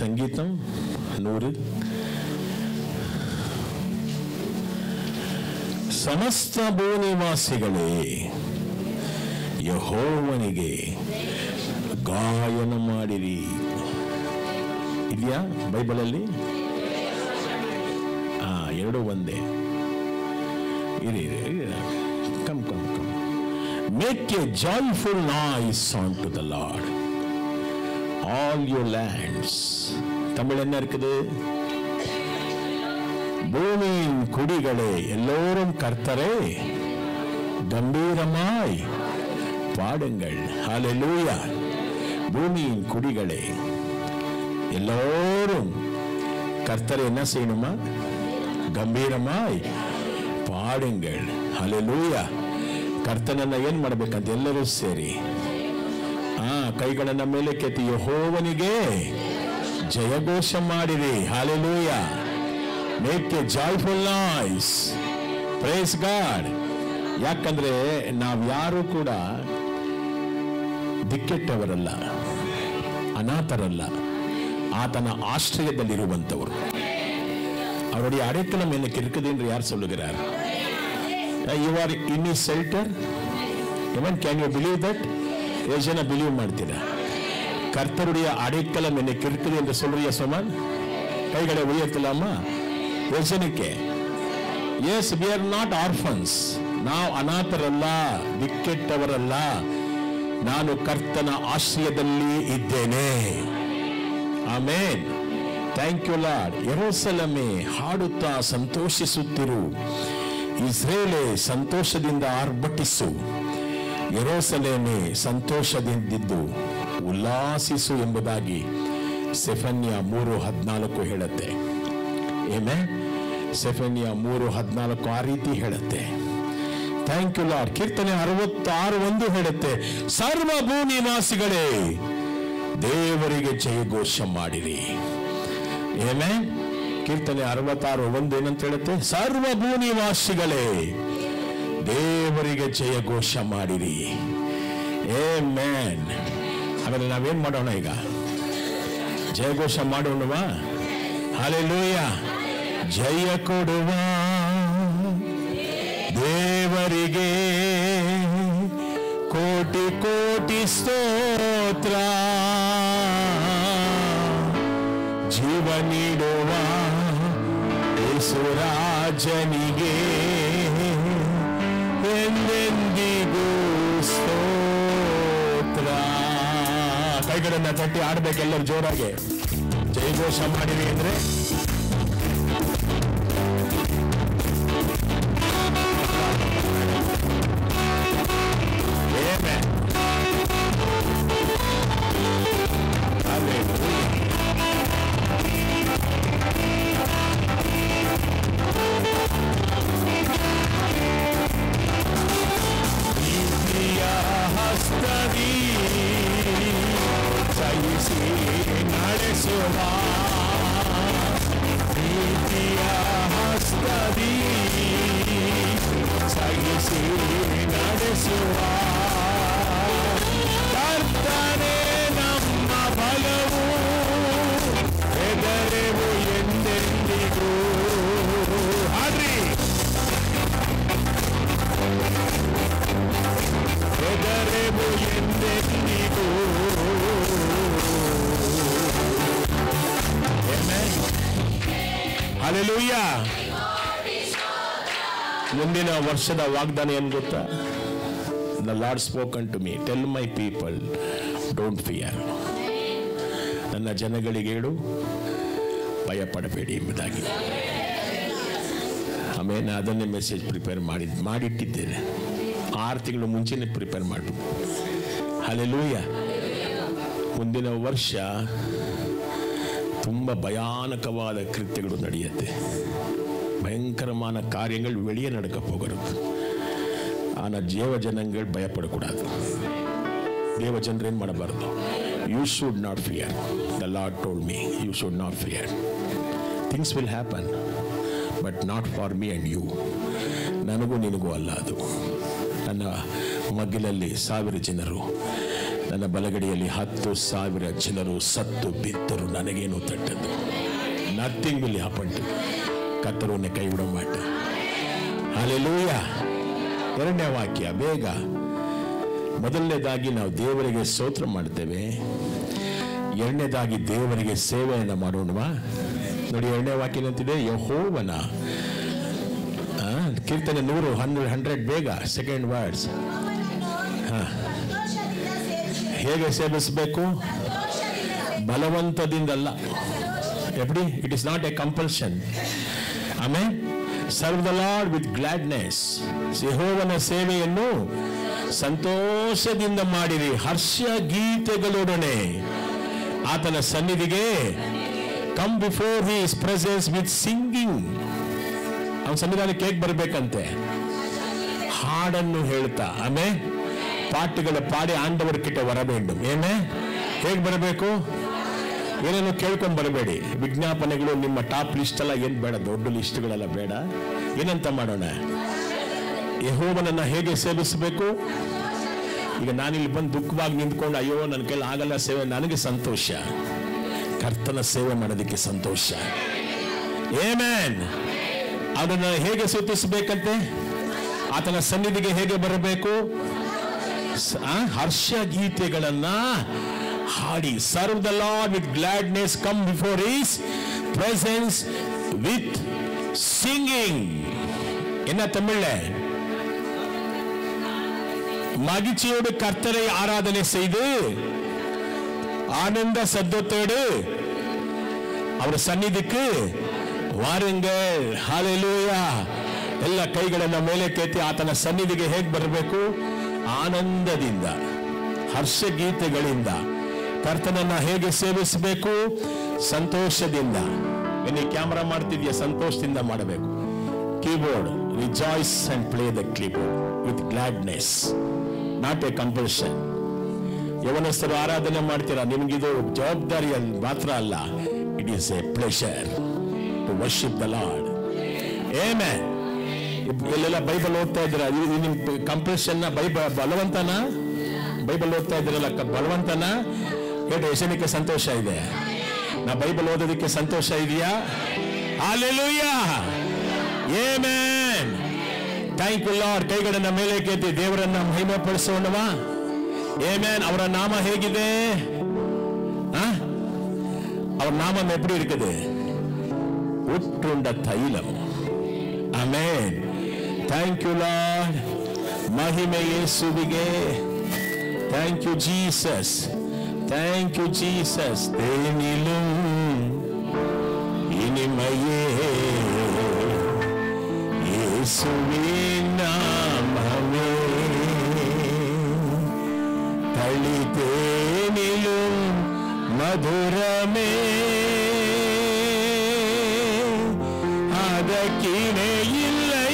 ಸಂಗೀತಂ 100. ಸಮಸ್ತ ಭೂನಿವಾಸಿಗಳೇ ಯೆಹೋವನಿಗೆ ಗಾಯನ ಮಾಡಿರಿ. ಇದೆಯಾ ಬೈಬಲಲ್ಲಿ? ಎರಡು ಒಂದೇ. ಇರಿ. Come. Make A joyful noise unto the Lord all your lands. Tamil என்ன இருக்குது? பூமியின் குடிகளே எல்லோரும் கர்த்தரே கம்பீரமாய் பாடுங்கள். ஹல்லேலூயா. பூமியின் குடிகளே எல்லோரும் கர்த்தரை என்ன செய்யணுமா? ಗಂಭೀರಮಾಯ್ ಪಾಡುங்கள். ಹಲ್ಲೆಲೂಯಾ. ಕರ್ತನನ್ನ ಏನ್ ಮಾಡಬೇಕಂತ ಎಲ್ಲರೂ ಸೇರಿ ಕೈಗಳನ್ನ ಮೇಲೆ ಕೆತ್ತಿ ಯೆಹೋವನಿಗೆ ಜಯಘೋಷ ಮಾಡಿರಿ. Hallelujah. Make A joyful noise. Praise God. ಯಾಕಂದ್ರೆ ನಾವ್ಯಾರು ಕೂಡ ದಿಕ್ಕೆಟ್ಟವರಲ್ಲ, ಅನಾಥರಲ್ಲ, ಆತನ ಆಶ್ರಯದಲ್ಲಿರುವಂತವರು. அவருடைய அடைக்கலம் எனக்கு இருக்குது என்று யார் சொல்லுகிறார்? You are in his shelter. Even can you believe that? ಎಷ್ಟು ಜನ ಬಿಲೀವ್ ಮಾಡ್ತೀರಾ? ಕರ್ತರುடைய அடைக்கலம் எனக்கு இருக்குது என்று சொல்றியா சோமன்? கைகளை உயர்த்தலாமா? ಎಷ್ಟು ಜನಕ್ಕೆ? Yes, we are not orphans. ನಾವು ಅನಾಥರಲ್ಲ, ದಿಕ್ಕೆಟ್ಟವರಲ್ಲ. ನಾನು ಕರ್ತನ ಆಶ್ರಯದಲ್ಲಿ ಇದ್ದೇನೆ. ಆಮೆನ್. Thank you lord. ಯೆರೂಸಲೇಮೇ ಹಾಡುತ್ತಾ ಸಂತೋಷಿಸುತ್ತಿರು, ಇಸ್ರೇಲೇ ಸಂತೋಷದಿಂದ ಆರ್ಭಟಿಸು, ಯೆರೂಸಲೇಮೇ ಸಂತೋಷದಿಂದಿದ್ದು ಉಲ್ಲಾಸಿಸು ಎಂಬುದಾಗಿ ಸೆಫನ್ಯ 3:14 ಹೇಳುತ್ತೆ. ಏನೇ ಸೆಫನ್ಯ 3:14 ಆ ರೀತಿ ಹೇಳುತ್ತೆ. Thank you Lord. ಕೀರ್ತನೆ 66:1 ಹೇಳುತ್ತೆ, ಸರ್ವ ಭೂನಿವಾಸಿಗಳೇ ದೇವರಿಗೆ ಜಯಘೋಷ ಮಾಡಿರಿ. ಏನೇ ಕೀರ್ತನೆ 66:1 ಏನಂತ ಹೇಳುತ್ತೆ? ಸರ್ವ ಭೂನಿವಾಸಿಗಳೇ ದೇವರಿಗೆ ಜಯಘೋಷ ಮಾಡಿರಿ. ಆಮೆನ್. ಆಮೇಲೆ ನಾವೇನ್ ಮಾಡೋಣ? ಈಗ ಜಯಘೋಷ ಮಾಡೋಣವಾ? ಹಲ್ಲೆಲೂಯ. ಜಯ ಕೊಡುವ ದೇವರಿಗೆ ಕೋಟಿ ಕೋಟಿ ಸ್ತೋತ್ರ, ಜೀವ ನೀಡುವ ಯೇಸುರಾಜನಿಗೆ ಎಂದೆಂದಿಗೂ ಸ್ತೋತ್ರ. ಕೈಗಳನ್ನ ತಟ್ಟಿ ಆಡ್ಬೇಕೆಲ್ಲರೂ ಜೋರಾಗಿ ಜಯಘೋಷ ಮಾಡಿರಿ ಅಂದ್ರೆ. ಕರ್ತನೇ ನಮ್ಮ ಬಲವು, ಹೆದರೆವು ಎಂದೆಂದಿಗೂ. ಹಾಡ್ರಿ. ಹೆದರೆವು ಎಂದೆಂದಿಗೂ. ಹಲ್ಲೆಲೂಯಾ. ಮುಂದಿನ ವರ್ಷದ ವಾಗ್ದಾನ ಏನ್ ಗೊತ್ತಾ? The Lord spoken to me, tell my people, don't fear. ನನ್ನ ಜನಗಳಿಗೆ ಹೇಳು, ಭಯ ಪಡಬೇಡಿ ಎಂಬುದಾಗಿ. ಆಮೇಲೆ ಅದನ್ನೇ ಮೆಸೇಜ್ ಪ್ರಿಪೇರ್ ಮಾಡಿಟ್ಟಿದ್ದೇನೆ. 6 ತಿಂಗಳು ಮುಂಚೆನೆ ಪ್ರಿಪೇರ್ ಮಾಡಿಬಿಟ್ಟು. ಹಲ್ಲೆಲೂಯಾ. ಮುಂದಿನ ವರ್ಷ ತುಂಬ ಭಯಾನಕವಾದ ಕೃತ್ಯಗಳು ನಡೆಯುತ್ತೆ. ಭಯಂಕರமான ಕಾರ್ಯಗಳು வெளியே நடக்க போகிறது. ஆனால் ದೇವಜನಗಳು ಭಯಪಡಕೂಡದು. ದೇವಜನರು ಏನು ಮಾಡಬಾರದು? You should not fear. The Lord told me you should not fear. Things will happen but not for me and you. ನನಗೂ ನಿನಗೂ ಅಲ್ಲ ಅದು. ನನ್ನ ಮಗ್ಗಿಲಲ್ಲಿ 1000 ಜನರು, ನನ್ನ ಬಲಗಡೆಯಲ್ಲಿ 10,000 ಜನರು ಸತ್ತು ಬಿದ್ದರು, ನನಗೇನು ತಟ್ಟದು. Nothing will happen to. ಕರ್ತರನ್ನೇ ಕೈ ಬಿಡೋ ಮಾಟ. ಹಲ್ಲೆಲೂಯಾ. 2ನೇ ವಾಕ್ಯ ಬೇಗ. ಮೊದಲನೇದಾಗಿ ನಾವು ದೇವರಿಗೆ ಸ್ತೋತ್ರ ಮಾಡ್ತೇವೆ. 2ನೇದಾಗಿ ದೇವರಿಗೆ ಸೇವೆಯನ್ನು ಮಾಡೋಣವಾ? ನೋಡಿ 2ನೇ ವಾಕ್ಯ ಏನಂತಿದೆ? ಯೆಹೋವನ ಕೀರ್ತನೆ 100 ಬೇಗ. Second words. ಹೇಗೆ ಸೇವಿಸಬೇಕು? ಬಲವಂತದಿಂದಲ್ಲ. ಎಪ್ಪಡಿ? It is not a compulsion. Amen. Serve the lord with gladness. ಯೆಹೋವನ ಸೇವೆಯನ್ನು ಸಂತೋಷದಿಂದ ಮಾಡಿರಿ, ಹರ್ಷ ಗೀತೆಗಳೊಡನೆ ಆತನ ಸನ್ನಿಧಿಗೆ. Come before his presence with singing. ಅವನ ಸನ್ನಿಧಾನಕ್ಕೆ ಹೇಗೆ ಬರಬೇಕಂತೆ? ಹಾಡನ್ನು ಹೇಳ್ತಾ. ಆಮೇಲೆ ಪಾಠಗಳ ಪಾಡಿ ಆಂಡವರ ಕಿಟ್ಟ ವರಬೇಂಡು. ಏನೇ ಹೇಗೆ ಬರಬೇಕು? ಏನೇನು ಕೇಳ್ಕೊಂಡು ಬರಬೇಡಿ. ವಿಜ್ಞಾಪನೆಗಳು ನಿಮ್ಮ ಟಾಪ್ ಲಿಸ್ಟ್ ಎಲ್ಲ ಏನು ಬೇಡ, ದೊಡ್ಡ ಲಿಸ್ಟ್ಗಳೆಲ್ಲ ಬೇಡ. ಏನಂತ ಮಾಡೋಣ? ಯೆಹೋವನನ್ನ ಹೇಗೆ ಸೇವಿಸಬೇಕು? ಈಗ ನಾನಿಲ್ಲಿ ಬಂದು ದುಃಖವಾಗಿ ನಿಂತ್ಕೊಂಡು ಅಯ್ಯೋ ನನ್ನ ಕೈಲಿ ಆಗಲ್ಲ ಸೇವೆ, ನನಗೆ ಸಂತೋಷ. ಕರ್ತನ ಸೇವೆ ಮಾಡೋದಕ್ಕೆ ಸಂತೋಷ. ಆಮೆನ್. ಅದನ್ನು ಹೇಗೆ ಸ್ತುತಿಸಬೇಕಂತೆ? ಆತನ ಸನ್ನಿಧಿಗೆ ಹೇಗೆ ಬರಬೇಕು? ಹರ್ಷ ಗೀತೆಗಳನ್ನ ಹಾಡಿ. Serve the lord with gladness. Come before his presence with singing. என்ன தமிழ்ல? மகிழ்ச்சியோடு கர்த்தரை ஆராதனை செய்து ஆனந்த சத்தத்தோடு அவர் சந்நிதிக்கு வாருங்கள். ஹல்லேலூயா. ಎಲ್ಲ ಕೈಗಳನ್ನ ಮೇಲೆ ಕೆತ್ತಿ ಆತನ ಸನ್ನಿಧಿಗೆ ಹೇಗೆ ಬರಬೇಕು? ಆನಂದದಿಂದ, ಹರ್ಷಗೀತೆಗಳಿಂದ. ಕರ್ತನನ್ನ ಹೇಗೆ ಸೇವಿಸಬೇಕು? ಸಂತೋಷದಿಂದ. ನೀ ಕ್ಯಾಮರಾ ಮಾಡ್ತಿದ್ಯಾ, ಸಂತೋಷದಿಂದ ಮಾಡಬೇಕು. Keyboard, rejoice and play the keyboard with gladness, not a compulsion. ಯವನಸ್ಥರು ಆರಾಧನೆ ಮಾಡ್ತೀರಾ, ನಿಮ್ಗಿದು ಜವಾಬ್ದಾರಿ ಮಾತ್ರ ಅಲ್ಲ, it is a pleasure to worship the lord. Amen. ಎಲ್ಲೆಲ್ಲ ಬೈಬಲ್ ಓದ್ತಾ ಇದ್ದೀರಾ, ಇದು ನಿಮ್ ಕಂಪಲ್ಷನ್ ಬಲವಂತನ? ಬೈಬಲ್ ಓದ್ತಾ ಇದ್ದೀರಲ್ಲ, ಬಲವಂತನ? ಹೇಳಿ, ಯಶನಿಗೆ ಸಂತೋಷ ಇದೆ? ನಾ ಬೈಬಲ್ ಓದೋದಕ್ಕೆ ಸಂತೋಷ ಇದೆಯಾ? Hallelujah, amen. Thank you lord. ಕೈಗಳನ್ನ ಮೇಲೆ ಕೆತ್ತಿ ದೇವರನ್ನ ಮಹಿಮೆ ಪಡಿಸೋಣವಾ? ಆಮೆನ್. ಅವರ ನಾಮ ಹೇಗಿದೆ? ಅವರ ನಾಮ ಎಪ್ಪಡಿ இருக்குது? ಉಟ್ಟುಂಡ ತೈಲಂ. ಆಮೆನ್. Thank you lord. ಮಹಿಮೆ ಯೇಸುವಿಗೆ. Thank you Jesus. Thank you Jesus. தேனிலும் இனிமையே இயேசுவின் நாமமே, தளி தேனிலும் மதுரமே, அதற்கிணை இல்லை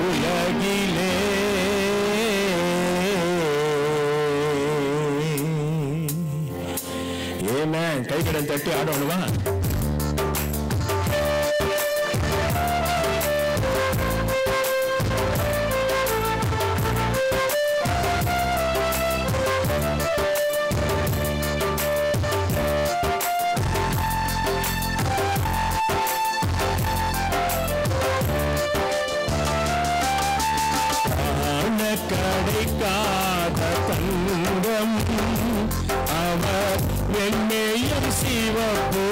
உலகிலே. ಆಮೆನ್. ಕೈಗಳನ್ನು ತಟ್ಟಿ ಆಡೋಣವಾ? கிடைக்காத தங்கம் அவர் வெண்மையும் சிவப்பு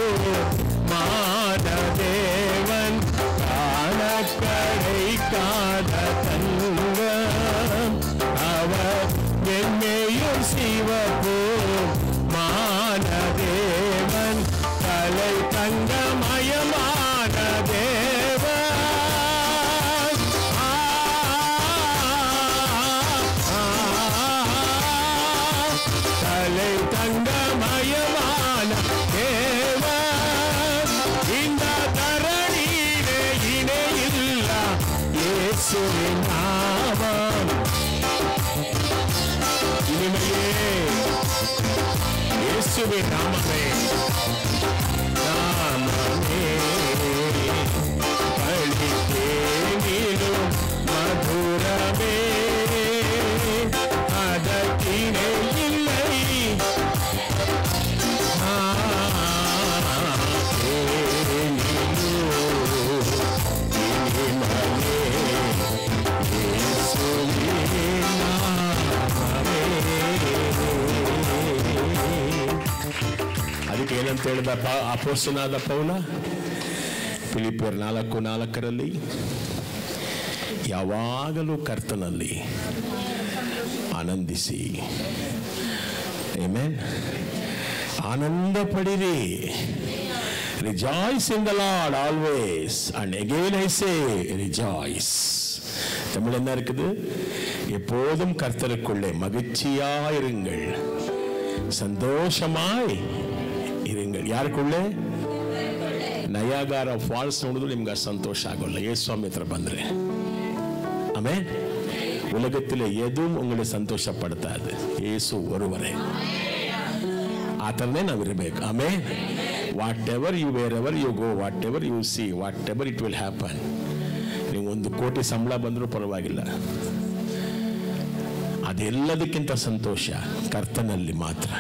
மானதேவன். காண கிடைக்காத தங்கம் அவர் வெண்மையும் சிவப்பு மானதேவன். தலை தங்கமயமான தேவன். தலை தங்கமயமான தேவன். இந்த தரணியிலே இணையில்ல இயேசுவின் நாமம். இனிமையே இயேசுவின் நாமமே. நாமமே பழி தேனிலும் மதுரமே, அதற்கிணை இல்லை. ಅದಕ್ಕೆ ಏನಂತ ಹೇಳಿದ ಅಪೊಸ್ತಲನಾದ ಪೌಲ ಫಿಲಿಪ್ಪಿಯರ್ 4:4 ಯಾವಾಗಲೂ ಕರ್ತನಲ್ಲಿ ಆನಂದಿಸಿ. ಆಮೆನ್. ಆನಂದ ಪಡಿರಿ. Rejoice in the lord always. And again I say rejoice. தமிழ் என்ன இருக்குது? எப்போதும் கர்த்தருக்குள்ளே மகிழ்ச்சியாயிருங்கள், ಸಂತೋಷಮಾಯ್ ಇರಂಗಳು. ಯಾರಕ್ಕುಳ್ಳೆ? ನಯಾಗಾರ ಫಾಲ್ಸ್ ನೋಡಿದ್ರು ನಿಮ್ಗೆ ಸಂತೋಷ ಆಗೋಲ್ಲ, ಯೇசுவாமி ಹತ್ರ ಬಂದ್ರೆ. ಆಮೆನ್. உலகத்தில் எதுவும் உங்களை சந்தோஷப்படுத்தாது, இயேசு ஒருவரே. ಆ ಥರನೇ ನಾವು ಇರಬೇಕು. Amen. Whatever you, wherever you go, whatever you see, whatever it will happen. ನೀವು 1 ಕೋಟಿ ಸಂಬಳ ಬಂದರೂ ಪರವಾಗಿಲ್ಲ, ಅದೆಲ್ಲದಕ್ಕಿಂತ ಸಂತೋಷ ಕರ್ತನಲ್ಲಿ ಮಾತ್ರ.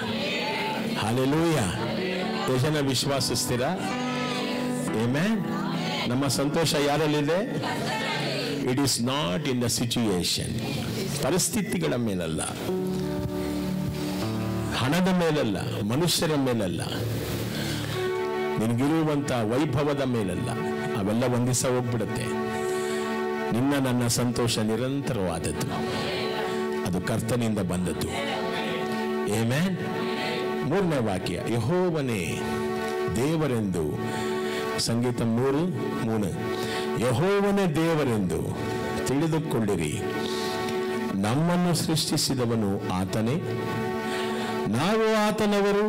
ಹಲ್ಲೆಲೂಯಾ. ಎಷ್ಟು ಜನ ವಿಶ್ವಾಸಿಸ್ತೀರಾ? ಆಮೆನ್. ನಮ್ಮ ಸಂತೋಷ ಯಾರಲ್ಲಿದೆ? It is not in the situation. ಪರಿಸ್ಥಿತಿಗಳ ಮೇಲಲ್ಲ, ಹಣದ ಮೇಲಲ್ಲ, ಮನುಷ್ಯರ ಮೇಲಲ್ಲ, ನಿನಗಿರುವಂತ ವೈಭವದ ಮೇಲಲ್ಲ. ಅವೆಲ್ಲ ಒಂದು ದಿವಸ ಹೋಗ್ಬಿಡುತ್ತೆ. ನಿನ್ನ ನನ್ನ ಸಂತೋಷ ನಿರಂತರವಾದದ್ದು, ಅದು ಕರ್ತನಿಂದ ಬಂದದ್ದು. ಆಮೆನ್. 3ನೇ ವಾಕ್ಯ, ಯೆಹೋವನೇ ದೇವರೆಂದು. ಸಂಗೀತ 3:3. ಯೆಹೋವನೇ ದೇವರೆಂದು ತಿಳಿದುಕೊಳ್ಳಿರಿ. ನಮ್ಮನ್ನು ಸೃಷ್ಟಿಸಿದವನು ಆತನೇ, ನಾವು ಆತನವರು,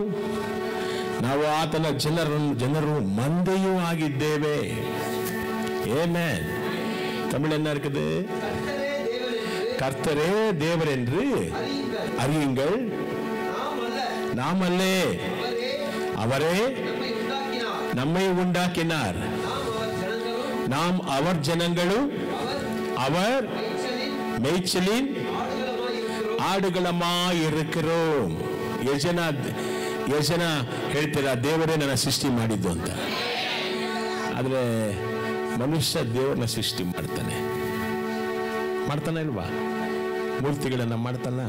ನಾವು ಆತನ ಜನರು ಮಂದೆಯೂ ಆಗಿದ್ದೇವೆ. ಆಮೆನ್. தமிழ் என்ன இருக்குது? கர்த்தரே தேவர் என்று அறியுங்கள். நாம் அல்ல, அவரே நம்மை உண்டாக்கினார். நாம் அவர் ஜனங்களும் அவர் மேய்ச்சலின் ಆಡುಗಳಮಾಯಿ ಇರುக்கிறோம். ಯಜನ ಹೇಳ್ತೀರಾ ದೇವರೇ ನನ್ನ ಸೃಷ್ಟಿ ಮಾಡಿದ್ದು ಅಂತ. ಆದ್ರೆ ಮನುಷ್ಯ ದೇವರನ್ನ ಸೃಷ್ಟಿ ಮಾಡ್ತಾನೆ ಇಲ್ವಾ? ಮೂರ್ತಿಗಳನ್ನ ಮಾಡ್ತಾನ,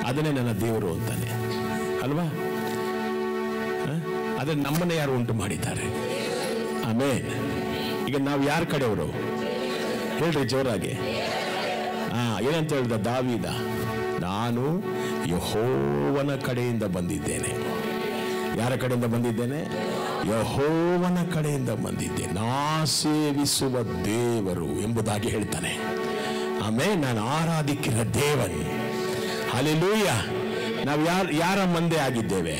ಅದನ್ನೇ ನನ್ನ ದೇವರು ಅಂತಾನೆ ಅಲ್ವಾ? ಅದೇ ನಮ್ಮನ್ನ ಯಾರು ಉಂಟು ಮಾಡಿದ್ದಾರೆ? ಆಮೇನ್. ಈಗ ನಾವು ಯಾರ ಕಡೆಯವರು ಹೇಳ್ರಿ ಜೋರಾಗಿ. ಏನಂತ ಹೇಳ್ದ ದಾವೀದ? ನಾನು ಯೆಹೋವನ ಕಡೆಯಿಂದ ಬಂದಿದ್ದೇನೆ. ಯಾರ ಕಡೆಯಿಂದ ಬಂದಿದ್ದೇನೆ? ಯೆಹೋವನ ಕಡೆಯಿಂದ ಬಂದಿದ್ದೇನೆ. ನಾ ಸೇವಿಸುವ ದೇವರು ಎಂಬುದಾಗಿ ಹೇಳ್ತಾನೆ. ಆಮೇಲೆ ನಾನು ಆರಾಧಿக்கிற ದೇವನ್. ಹಲ್ಲೆಲೂಯ. ನಾವು ಯಾರ ಮಂದೆ ಆಗಿದ್ದೇವೆ?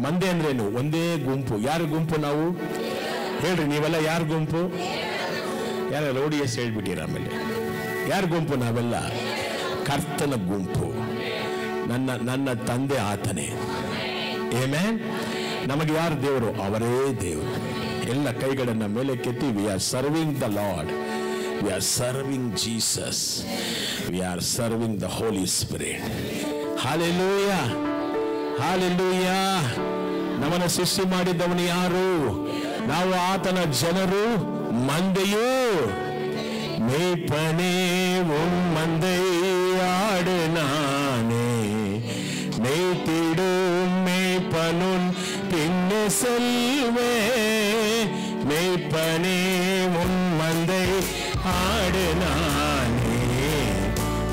ಮಂದೆ ಅಂದ್ರೇನು? ಒಂದೇ ಗುಂಪು. ಯಾರ ಗುಂಪು ನಾವು? ಹೇಳ್ರಿ ನೀವೆಲ್ಲ ಯಾರ ಗುಂಪು? ಯಾರ ರೋಡಿಯಸ್ ಹೇಳ್ಬಿಟ್ಟಿರ? ಆಮೇಲೆ ಯಾರ ಗುಂಪು? ನಾವೆಲ್ಲ ಕರ್ತನ ಗುಂಪು. ನನ್ನ ತಂದೆ ಆತನೇ. ಆಮೆನ್. ನಮಗೆ ಯಾರು ದೇವರು? ಅವರೇ ದೇವರು. ಎಲ್ಲ ಕೈಗಳನ್ನ ಮೇಲೆ ಕೆತ್ತಿ we are serving the Lord, we are serving Jesus, we are serving the Holy Spirit. Hallelujah, hallelujah. ನಮ್ಮನ್ನು ಸೃಷ್ಟಿ ಮಾಡಿದವನು ಯಾರು? ನಾವು ಆತನ ಜನರು, ಮಂದೆಯೂ. மேய்ப்பனே உன் மந்தையாடு நானே, மேய்த்திடும் மேய்ப்பனுன் பின்னே செல்வே. மேய்ப்பனே உன் மந்தை ஆடு நானே,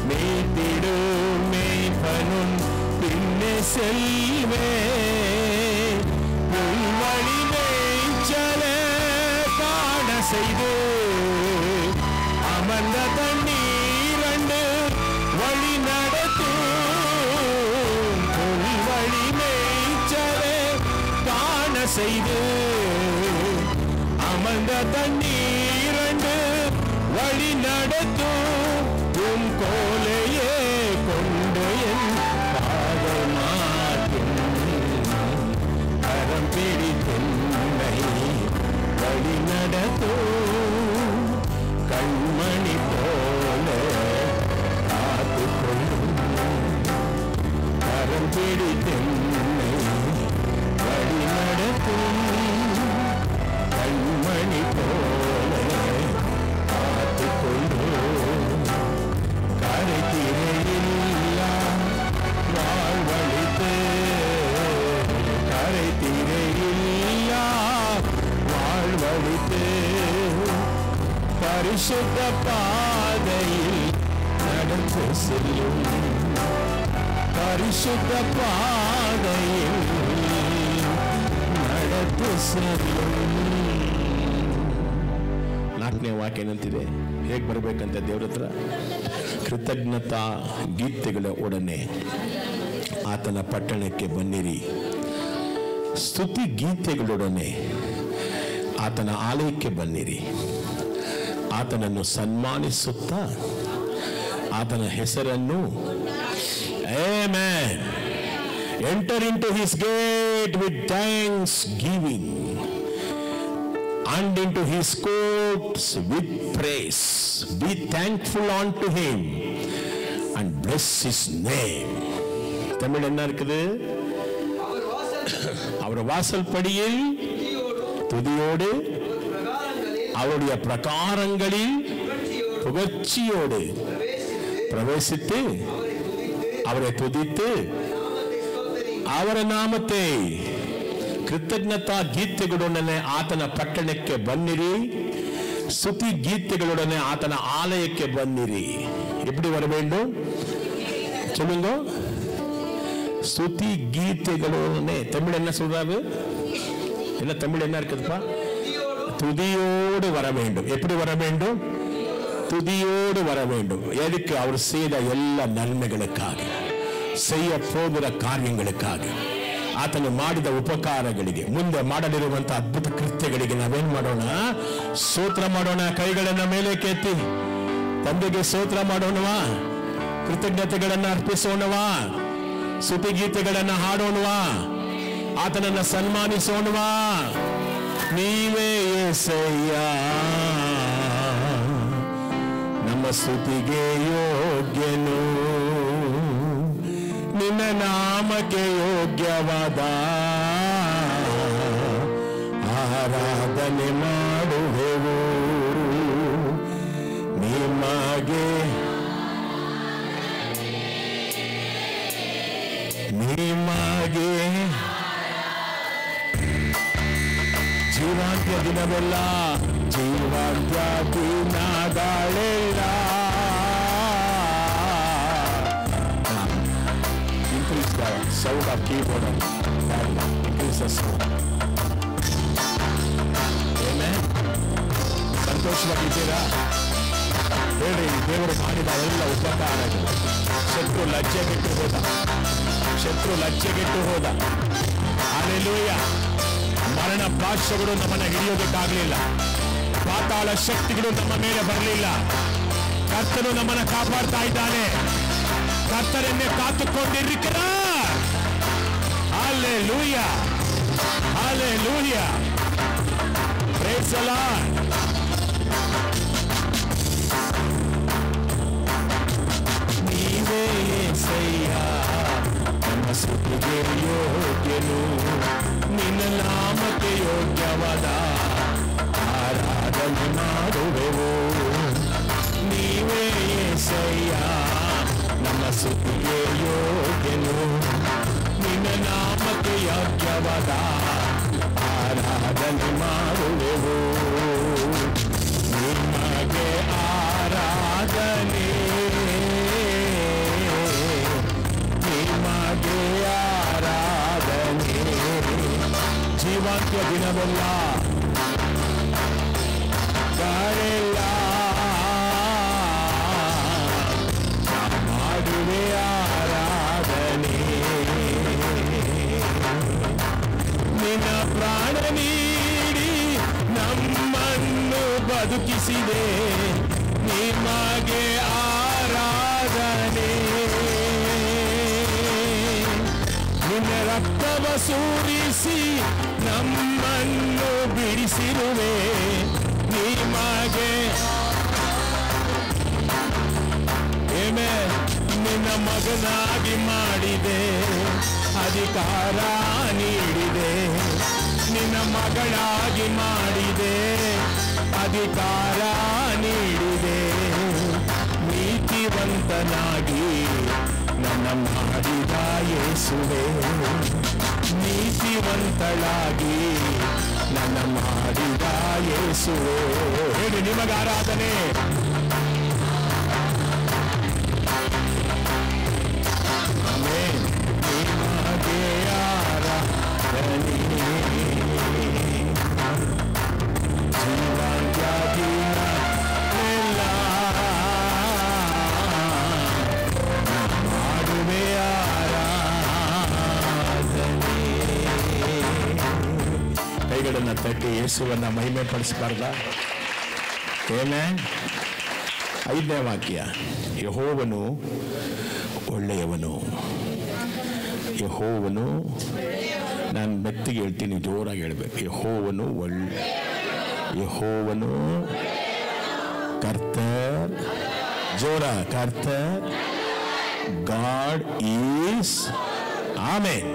மேய்த்திடும் மேய்ப்பனுன் பின்னே செல்வே. உன் வழி மேய்ச்சல காண செய்து அமர்ந்த தண்ணீரண்டு வழி நடத்தும். வழி மேய்ச்சலே காண செய்து அமர்ந்த தண்ணீரண்டு வழி நடத்தும். உன் கோலையே கொண்டு என் பாதமாக்கும், கரம் பிடித்தென்னை வழி நடத்தும். கண்மணி போல காத்துக்கொள்ளும், கரம் பிடித்தென்னை வழி நடத்தும். கண்மணி போல காத்துக்கொள்ளும். கரை திரையில்லா வாழ்வழித்து, கரை திரையில்லா வாழ்வழித்து பரிசுத்த பாதையில் நடந்து செல்லும். பரிசுத்த பாதையில் நடந்து செல்லும். 4ನೇ ವಾಕ್ಯ ಏನಂತಿದೆ? ಹೇಗೆ ಬರಬೇಕಂತ ದೇವ್ರ ಹತ್ರ? ಕೃತಜ್ಞತಾ ಗೀತೆಗಳ ಒಡನೆ ಆತನ ಪಟ್ಟಣಕ್ಕೆ ಬನ್ನಿರಿ. ಸ್ತುತಿ ಗೀತೆಗಳೊಡನೆ ಆತನ ಆಲಯಕ್ಕೆ ಬನ್ನಿರಿ. ಆತನನ್ನು ಸನ್ಮಾನಿಸುತ್ತಾ ಆತನ ಹೆಸರನ್ನು amen. Enter into his gate with thanks giving and into his courts with praise. Be thankful unto him and bless his name. Tamil என்ன இருக்குது? அவர் வாசல் படியில் துதியோடு, அவருடைய பிரகாரங்களில் புகழ்ச்சியோடு பிரவேசித்து அவரை துதித்து ಅವರ ನಾಮத்தை ಕೃತಜ್ಞತಾ ಗೀತೆಗಳೊಡನೆ ಆತನ ಪಟ್ಟಣಕ್ಕೆ ಬನ್ನಿರಿ. ಸ್ತುತಿ ಗೀತೆಗಳೊಡನೆ ಆತನ ಆಲಯಕ್ಕೆ ಬನ್ನಿರಿ. எப்படி வர வேண்டும்? சொல்லுங்க. ஸ்துதி கீதைகளோடனே. தமிழ் என்ன சொல்றாரு? என்ன தமிழ் என்ன இருக்குதுப்பா? துதியோடு வர வேண்டும். எப்படி வர வேண்டும்? துதியோடு வர வேண்டும். எதுக்கு? அவர் செய்த எல்லா நன்மைகளுக்காக, செய்ய போகிற ಕಾರ್ಯங்களுக்காக, ಆತನು ಮಾಡಿದ ಉಪಕಾರಗಳಿಗೆ, ಮುಂದೆ ಮಾಡಲಿರುವಂತಹ ಅದ್ಭುತ ಕೃತ್ಯಗಳಿಗೆ ನಾವೇನ್ ಮಾಡೋಣ? ಸ್ತೋತ್ರ ಮಾಡೋಣ. ಕೈಗಳನ್ನ ಮೇಲೆ ಕೆತ್ತಿ ತಂದೆಗೆ ಸ್ತೋತ್ರ ಮಾಡೋಣವಾ? ಕೃತಜ್ಞತೆಗಳನ್ನ ಅರ್ಪಿಸೋಣವಾ? ಸ್ತುತಿಗೀತೆಗಳನ್ನ ಹಾಡೋಣವಾ? ಆತನನ್ನ ಸನ್ಮಾನಿಸೋಣವಾ? ನೀವೇ యేసయ్య ನಮ್ಮ ಸ್ತುತಿಗೆ ಯೋಗ್ಯನು, ನಿನ್ನ ನಾಮಕ್ಕೆ ಯೋಗ್ಯವಾದ ಆರಾಧನೆ ಮಾಡುವೆವು. ನಿಮಗೆ ಜೀವಾಂತ್ಯ ದಿನವೆಲ್ಲ, ಜೀವಾಂತ್ಯ ದಿನಗಳೆಲ್ಲ increase the sound of keyboard and increase the sound. Amen. ಸಂತೋಷವಾಗಿದ್ದೀರಾ? ಹೇಳಿ, ದೇವರು ಮಾಡಿದ ಎಲ್ಲ ಉಪಕಾರಗಳು. ಶತ್ರು ಲಜ್ಜೆಗೆಟ್ಟು ಹೋದ, ಶತ್ರು ಲಜ್ಜೆಗೆಟ್ಟು ಹೋದ. ಹಲ್ಲೆಲೂಯಾ. ಮರಣ ಪಾಶಗಳು ನಮ್ಮನ್ನ ಹಿಡಿಯೋದಕ್ಕಾಗಲಿಲ್ಲ, ಪಾತಾಳ ಶಕ್ತಿಗಳು ನಮ್ಮ ಮೇಲೆ ಬರಲಿಲ್ಲ. ಕರ್ತನು ನಮ್ಮನ್ನ ಕಾಪಾಡ್ತಾ ಇದ್ದಾನೆ. ಕರ್ತರನ್ನೇ ಕಾತುಕೊಂಡಿರಿಕ್ಕಿರ. Hallelujah, hallelujah. Praise the lord. ನೀವೇ యేసయ్య ನಮ್ಮ ಸ್ತುತಿಗೆ ಯೋಗ್ಯನು, ನಿನ್ನ ನಾಮಕ್ಕೆ ಯೋಗ್ಯವಾದ ಆರಾಧನೆ ಮಾಡುವೆವು. ನೀವೇ యేసయ్య ನಮ್ಮ ಸ್ತುತಿಗೆ ಯೋಗ್ಯನು, ನಿನ್ನ ನಾಮಕ್ಕೆ ಯೋಗ್ಯವಾದ ಆರಾಧನೆ ಮಾಡುವೆವು. ನಿಮಗೆ ಆರಾಧನೆ, ನಿಮಗೆ ಆರಾಧನೆ. ಜೀವಾಂತ್ಯ ದಿನವೆಲ್ಲ ಗಳೆಲ್ಲ ಮಾಡುವೆ ಆರಾಧನೆ. ನಿನ್ನ ಪ್ರಾಣ ನೀಡಿ ನಮ್ಮನ್ನು ಬದುಕಿಸಿದೆ, ನಿಮಗೆ ಆರಾಧನೆ. ನಿನ್ನ ರಕ್ತವ ಸುರಿಸಿ ನಮ್ಮನ್ನು ಬಿಡಿಸಿರುವೆ, ನಿಮಗೆ ನಿನ್ನ ಮಗನಾಗಿ ಮಾಡಿದೆ, ಅಧಿಕಾರ ನೀಡಿದೆ. ನಿನ್ನ ಮಗಳಾಗಿ ಮಾಡಿದೆ, ಅಧಿಕಾರ ನೀಡಿದೆ. ನೀತಿವಂತನಾಗಿ ನನ್ನ ಮಾಡಿದ ಯೇಸುವೆ, ನೀತಿವಂತಳಾಗಿ ನನ್ನ ಮಾಡಿದ ಯೇಸುವೆ. ಹೇಳಿ, ನಿಮಗೆ ಆರಾಧನೆ. ಆಮೆನ್. ನಿಮಗೆ ಆರಾಧನೆ. ಜೀವಾಂತ್ಯದಿನ ಎಲ್ಲ ಮಾಡುವೆ ಆರಾಧನೆ. ಕೈಗಳನ್ನು ತಟ್ಟಿ ಯೇಸುವನ್ನ ಮಹಿಮೆ ಪಡಿಸಬಾರ್ದ? ಆಮೆನ್. 5ನೇ ವಾಕ್ಯ, ಯೆಹೋವನು ಒಳ್ಳೆಯವನು. ಯೆಹೋವನು, ನಾನು ಮೆತ್ತಿಗೆ ಹೇಳ್ತೀನಿ, ಜೋರಾಗಿ ಹೇಳ್ಬೇಕು. ಯೆಹೋವನು ಯೆಹೋವನು ಕರ್ತರ್, ಜೋರ, ಕರ್ತರ್, ಗಾಡ್ ಈಸ್. ಆಮೆನ್.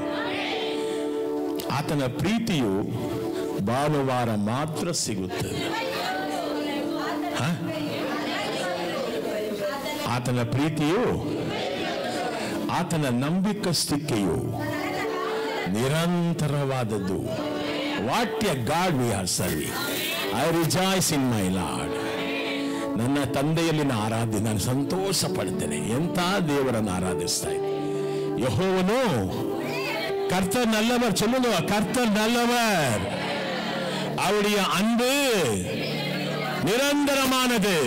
ಆತನ ಪ್ರೀತಿಯು ಭಾನುವಾರ ಮಾತ್ರ ಸಿಗುತ್ತದೆ. ಆತನ ಪ್ರೀತಿಯು, ಆತನ ನಂಬಿಕಸ್ತಿಕೆಯು ನಿರಂತರವಾದದ್ದು. What a god we are serving. I rejoice in my lord. ನನ್ನ ತಂದೆಯಲ್ಲಿ ನಾನು ಸಂತೋಷ ಪಡ್ತೇನೆ. ಎಂಥ ದೇವರನ್ನು ಆರಾಧಿಸ್ತಾ ಇದ್ದೆ. ಯೆಹೋವನು ಕರ್ತರ್ நல்லவர். சொல்லுங்க, கர்த்தர் நல்லவர். அவருடைய அன்பு நிரந்தரமானது,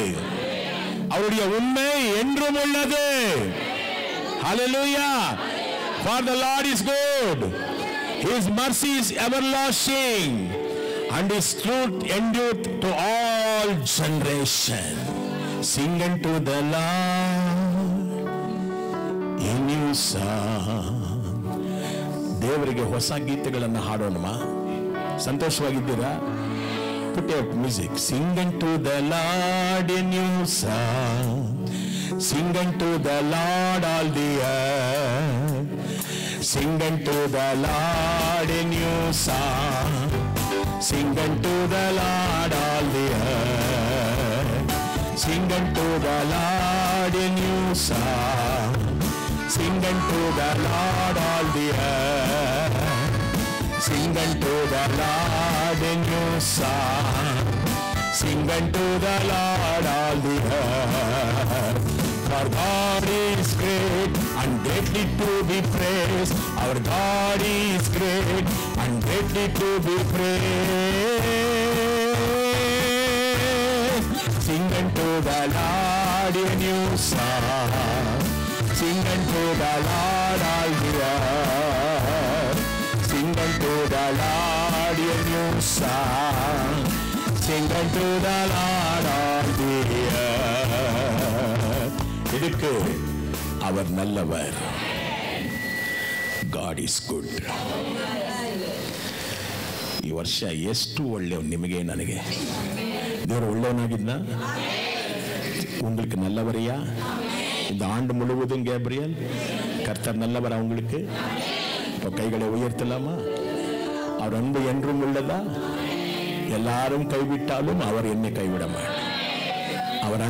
அவருடைய உண்மை என்றும் உள்ளது. Hallelujah. For the Lord is good, His mercy is everlasting, and His truth endureth to all generations. Sing unto the Lord a new song. ದೇವರಿಗೆ ಹೊಸ ಗೀತೆಗಳನ್ನು ಹಾಡೋಣಮ್ಮ. ಸಂತೋಷವಾಗಿದ್ದೀರಾ? Put your music. Sing unto the Lord a new song. Sing unto the Lord all the earth. Sing unto the Lord a new song. Sing unto the Lord all the earth. Sing unto the Lord a new song. Sing unto the Lord all the earth. Sing unto the Lord a new song. Sing unto the Lord all the earth. For God is great and greatly to be praised. Our God is great and greatly to be praised. Sing unto the Lord a new song. Sing unto the Lord all the earth. Sing unto the Lord a new song. Sing unto the Lord all the earth. ಇದಕ್ಕೆ அவர் நல்லவர். God is good. ಈ ವರ್ಷ ಎಷ್ಟು ಒಳ್ಳೆಯ ನಿಮಗೆ ನನಗೆ ದೇವರು ಒಳ್ಳೆಯವನಾಗಿದ್ದ. உங்களுக்கு நல்லவரையா? இந்த ஆண்டு முழுவதும் கேப்ரியல் கர்த்தர் நல்லவரா உங்களுக்கு? இப்போ கைகளை உயர்த்தலாமா? அவர் அன்பு என்றும் உள்ளதா? எல்லாரும் கைவிட்டாலும் அவர் என்னை கைவிட மாட்டார். அவர்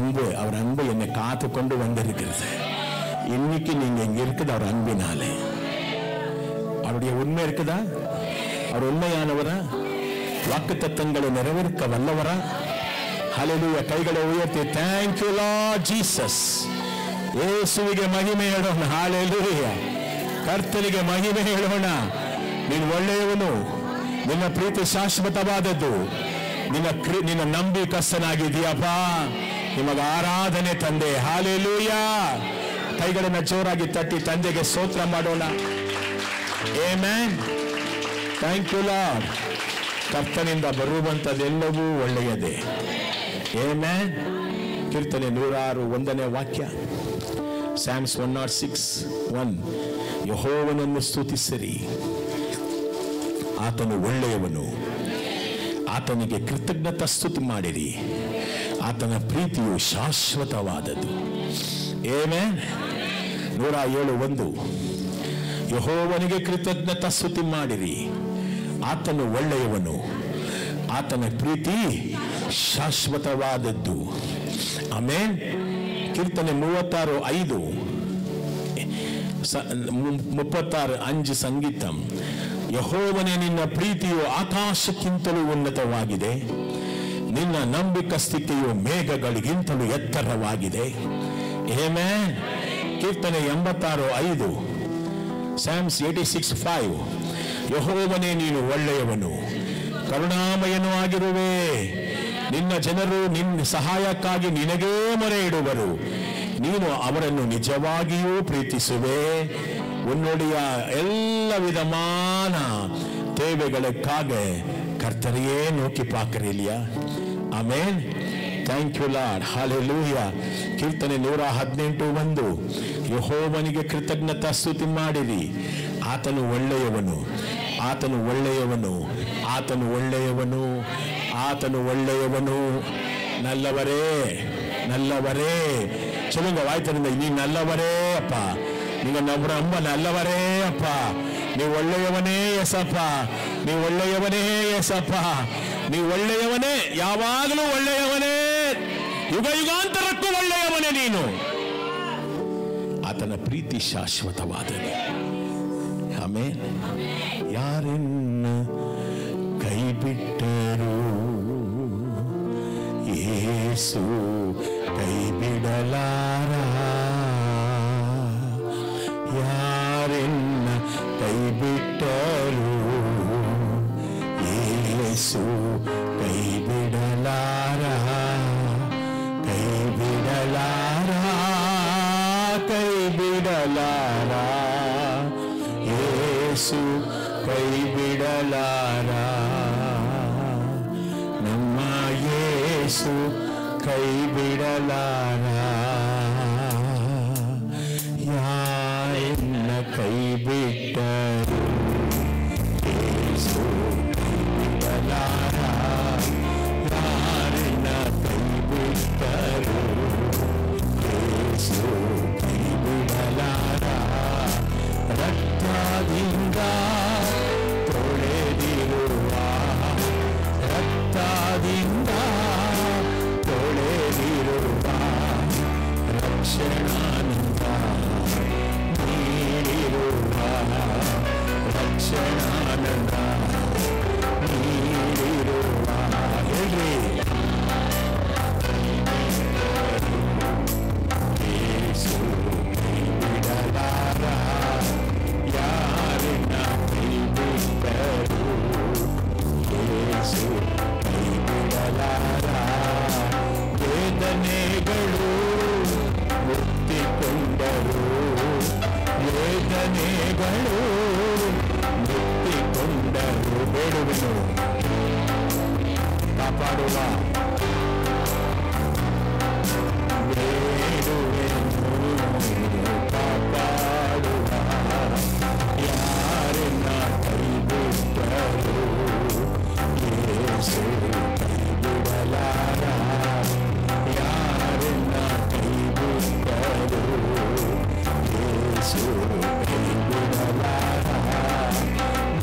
அன்பு என்னை காத்து கொண்டு வந்திருக்கிறது. இன்னைக்கு நீங்க இங்க இருக்குது அவர் அன்பினாலே. அவருடைய உண்மை இருக்குதா? அவர் உண்மையானவரா? வாக்குத்தத்தங்களை நிறைவேற்ற வல்லவரா? ஹல்லேலூயா. கைகளை உயர்த்தி thank you Lord Jesus. ಯೇಸುವಿಗೆ ಮಹಿಮೆ ಹೇಳೋಣ. ಹಲ್ಲೇಲೂಯಾ. ಕರ್ತನಿಗೆ ಮಹಿಮೆ ಹೇಳೋಣ. ನೀನು ಒಳ್ಳೆಯವನು, ನಿನ್ನ ಪ್ರೀತಿ ಶಾಶ್ವತವಾದದ್ದು, ನಿನ್ನ ನಂಬಿಕಸ್ಥನಾಗಿದೆಯಪ್ಪ. ನಿಮಗೆ ಆರಾಧನೆ ತಂದೆ. ಹಲ್ಲೇಲೂಯಾ. ಕೈಗಳನ್ನು ಜೋರಾಗಿ ತಟ್ಟಿ ತಂದೆಗೆ ಸ್ತೋತ್ರ ಮಾಡೋಣ. ಆಮೆನ್. Thank you lord. ಕರ್ತನಿಂದ ಬರುವಂಥದ್ದೆಲ್ಲವೂ ಒಳ್ಳೆಯದೇ. ಆಮೆನ್. ಕೀರ್ತನೆ 106 ವಾಕ್ಯ, Psalms 106:1. ಯೆಹೋವನನ್ನು ಸ್ತುತಿಸಿರಿ, ಆತನು ಒಳ್ಳೆಯವನು, ಆತನಿಗೆ ಕೃತಜ್ಞತಾ ಸ್ತುತಿ ಮಾಡಿರಿ, ಆತನ ಪ್ರೀತಿಯು ಶಾಶ್ವತವಾದದ್ದು. ಆಮೆನ್. 107:1. ಯೆಹೋವನಿಗೆ ಕೃತಜ್ಞತಾ ಸ್ತುತಿ ಮಾಡಿರಿ, ಆತನು ಒಳ್ಳೆಯವನು, ಆತನ ಪ್ರೀತಿ ಶಾಶ್ವತವಾದದ್ದು. ಆಮೆನ್. ಕೀರ್ತನೆ 36:5, 36:5 ಸಂಗೀತಂ. ಯೆಹೋವನೇ, ನಿನ್ನ ಪ್ರೀತಿಯು ಆಕಾಶಕ್ಕಿಂತಲೂ ಉನ್ನತವಾಗಿದೆ, ನಿನ್ನ ನಂಬಿಕಸ್ತಿಕೆಯು ಮೇಘಗಳಿಗಿಂತಲೂ ಎತ್ತರವಾಗಿದೆ. ಆಮೆನ್. ಕೀರ್ತನೆ 86:5, Psalms 86:5. ಯೆಹೋವನೇ, ನೀನು ಒಳ್ಳೆಯವನು, ಕರುಣಾಮಯನೂ ಆಗಿರುವೆ, ನಿನ್ನ ಜನರು ನಿನ್ನ ಸಹಾಯಕ್ಕಾಗಿ ನಿನಗೇ ಮೊರೆ ಇಡುವರು, ನೀನು ಅವರನ್ನು ನಿಜವಾಗಿಯೂ ಪ್ರೀತಿಸುವೆ. உன்னுடைய எல்லா விதமான தேவைகளுக்காக கர்த்தரையே நோக்கி பார்க்கிறீ இல்லையா? Amen. Thank you lord. Hallelujah. ಕೀರ್ತನೆ 118:1. ಯೆಹೋವನಿಗೆ ಕೃತಜ್ಞತಾ ಸ್ತುತಿ ಮಾಡಿರಿ, ಆತನು ಒಳ್ಳೆಯವನು, ಆತನು ಒಳ್ಳೆಯವನು, ಆತನು ಒಳ್ಳೆಯವನು, ಆತನು ಒಳ್ಳೆಯವನು. நல்லவரே, நல்லவரே. சொல்லுங்க வாய்த்திருந்த, நீ நல்லவரೇ ಅಪ್ಪ, நீங்க ரொம்ப நல்லவரே ಅಪ್ಪ, நீ ಒಳ್ಳೆಯವನೇ ಯೇಸಪ್ಪ, ನೀ ಒಳ್ಳೆಯವನೇ ಯೇಸಪ್ಪ, ನೀ ಒಳ್ಳೆಯವನೇ, ಯಾವಾಗಲೂ ಒಳ್ಳೆಯವನೇ, ಯುಗ ಯುಗಾಂತರಕ್ಕೂ ಒಳ್ಳೆಯವನೇ ನೀನು. ಆತನ ಪ್ರೀತಿ ಶಾಶ್ವತವಾದದ್ದು. ಆಮೆನ್. ಯಾರನ್ನ ಕೈ ಬಿಟ್ಟರು ಯೇಸು ಕೈ ಬಿಡಲಾರ, ಯಾರನ್ನ ಕೈ ಬಿಟ್ಟರು ಯೇಸು ಕೈ ಬಿಡಲಾರ ಯೇಸು ಕೈ ಬಿಡಲಾರ ನಮ್ಮ ಯೇಸು ಕೈ ಬಿಡಲಾರ ಯಾರನ್ನ ಕೈ ಬಿಟ್ಟರು ಯೇಸು ಕೈ ಬಿಡಲಾರ ಯಾರನ್ನ ಕೈ ಬಿಟ್ಟರು ಯೇಸು ಕೈ ಬಿಡಲಾರ ರಕ್ತದಿಂದ ತೊಳೆದಿರುವ ರಕ್ತದಿಂದ ತೊಳೆದಿರುವ ರಕ್ಷಣಾನಂದ ನೀಡಿರುವ ರಕ್ಷಣಾನಂದ ನೀಡಿರುವ ಹೇಳ್ರಿ ಯೇಸು ಕೈ ಬಿಡಲಾರ ಯಾರನ್ನ ಕೈ ಬಿಟ್ಟರು ಯೇಸು ಕೈ ಬಿಡಲಾರ ವೇದನೆಗಳು ಮುತ್ತಿಕೊಂಡರು ವೇದನೆಗಳು ಮುತ್ತಿಕೊಂಡರು ಬೇಡುವೆನು ಕಾಪಾಡುವ ಬೇಡುವೆನು ಕಾಪಾಡುವ ಯಾರನ್ನ ಕೈ ಬಿಟ್ಟರು ಯೇಸು ಕೈ ಬಿಡಲಾರ ಯಾರನ್ನ ಕೈ ಬಿಟ್ಟರು ಯೇಸು ಕೈ ಬಿಡಲಾರ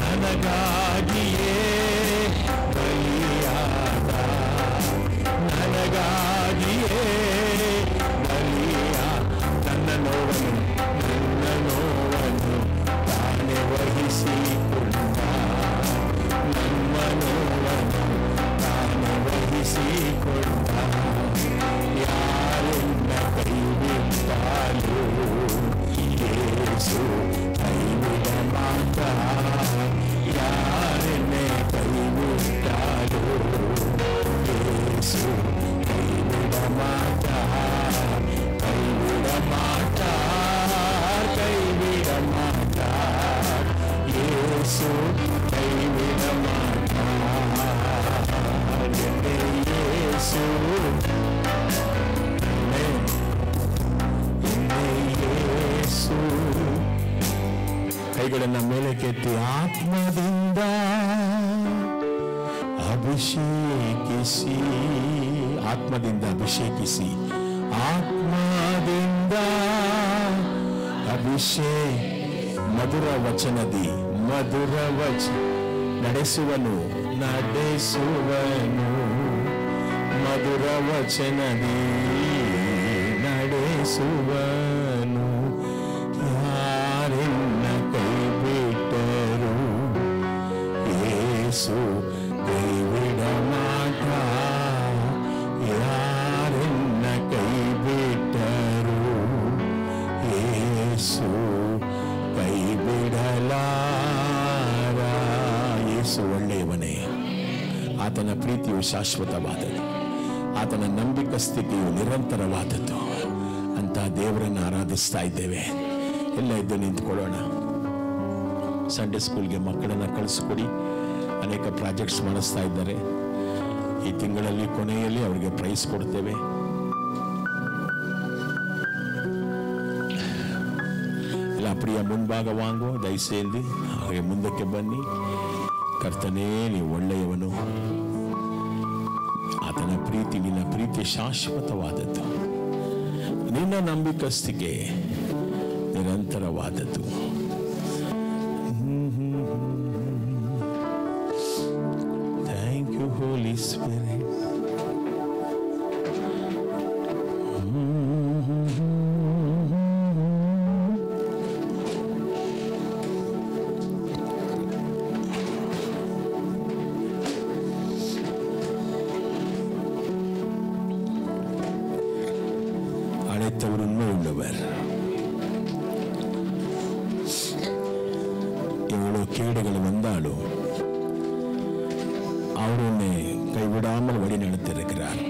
ನನಗಾಗಿಯೇ ಬಲಿಯಾದ ನನಗಾಗಿಯೇ ಬಲಿಯ ನನ್ನ ನೋವನ್ನು ತಾನೇ ವಹಿಸಿಕೊಂಡ ನಮ್ಮ ನೋವನ್ನು ತಾನೇ ವಹಿಸಿಕೊಂಡ ಯಾರನ್ನ ಕೈ ಬಿಟ್ಟರು ಯೇಸು ಕೈ ಬಿಡ ಮಾತ ಯಾರನ್ನೇ ಕೈ ಬಿಟ್ಟರು ಯೇಸು ಕೈ ಬಿಡ ಮಾತ ಕೈ ಬಿಡ ಮಾತ ಕೈ ಬಿಡ ಮಾತ ಯೇಸು ಕೈ ಬಿಡ ಮಾತ ಯೇಸು ಯೇಸು ಕೈಗಳನ್ನ ಮೇಲೆ ಕೆತ್ತಿ ಆತ್ಮದಿಂದ ಅಭಿಷೇಕಿಸಿ ಆತ್ಮದಿಂದ ಅಭಿಷೇಕಿಸಿ ಆತ್ಮದಿಂದ ಮಧುರ ವಚನದಿ ಮಧುರ ನಡೆಸುವನು ಮಧುರ ವಚನದಿ ನಡೆಸುವನು ಯಾರನ್ನ ಕೈ ಬಿಟ್ಟರು ಯೇಸು ಕೈ ಬಿಡ ಮಾಟ ಯಾರನ್ನ ಕೈ ಬಿಟ್ಟರು ಯೇಸು ಕೈ ಬಿಡಲಾರ ಯೇಸು ಒಳ್ಳೆಯವನೇ ಆತನ ಪ್ರೀತಿಯು ಶಾಶ್ವತವಾದದ್ದು ಆತನ ನಂಬಿಕಸ್ಥಿತಿಯು ನಿರಂತರವಾದದ್ದು ಅಂತ ದೇವರನ್ನು ಆರಾಧಿಸ್ತಾ ಇದ್ದೇವೆ. ಎಲ್ಲ ಎದ್ದು ನಿಂತ್ಕೊಳ್ಳೋಣ. ಸಂಡೇ ಸ್ಕೂಲ್ಗೆ ಮಕ್ಕಳನ್ನು ಕಳಿಸ್ಕೊಡಿ. ಅನೇಕ ಪ್ರಾಜೆಕ್ಟ್ಸ್ ಮಾಡಿಸ್ತಾ ಇದ್ದಾರೆ. ಈ ತಿಂಗಳಲ್ಲಿ ಕೊನೆಯಲ್ಲಿ ಅವರಿಗೆ ಪ್ರೈಸ್ ಕೊಡ್ತೇವೆ. ಎಲ್ಲ ಪ್ರಿಯ ಮುಂಭಾಗ ವಾಂಗೋ ದಯಸೇಂದಿ ಹಾಗೆ ಮುಂದಕ್ಕೆ ಬನ್ನಿ. ಕರ್ತನೇ ನೀವು ಒಳ್ಳೆಯವನು. ಆತನ ಪ್ರೀತಿ ನಿನ್ನ ಪ್ರೀತಿ ಶಾಶ್ವತವಾದದ್ದು. ನಿನ್ನ ನಂಬಿಕಸ್ತಿಕೆ ನಿರಂತರವಾದದ್ದು. Thank you Holi spirit. அழைத்தவர் உண்மை உள்ளவர். எவ்வளவு கேடுகள் வந்தாலும் அவர் உன்னை கைவிடாமல் வழி நடத்தியிருக்கிறார்.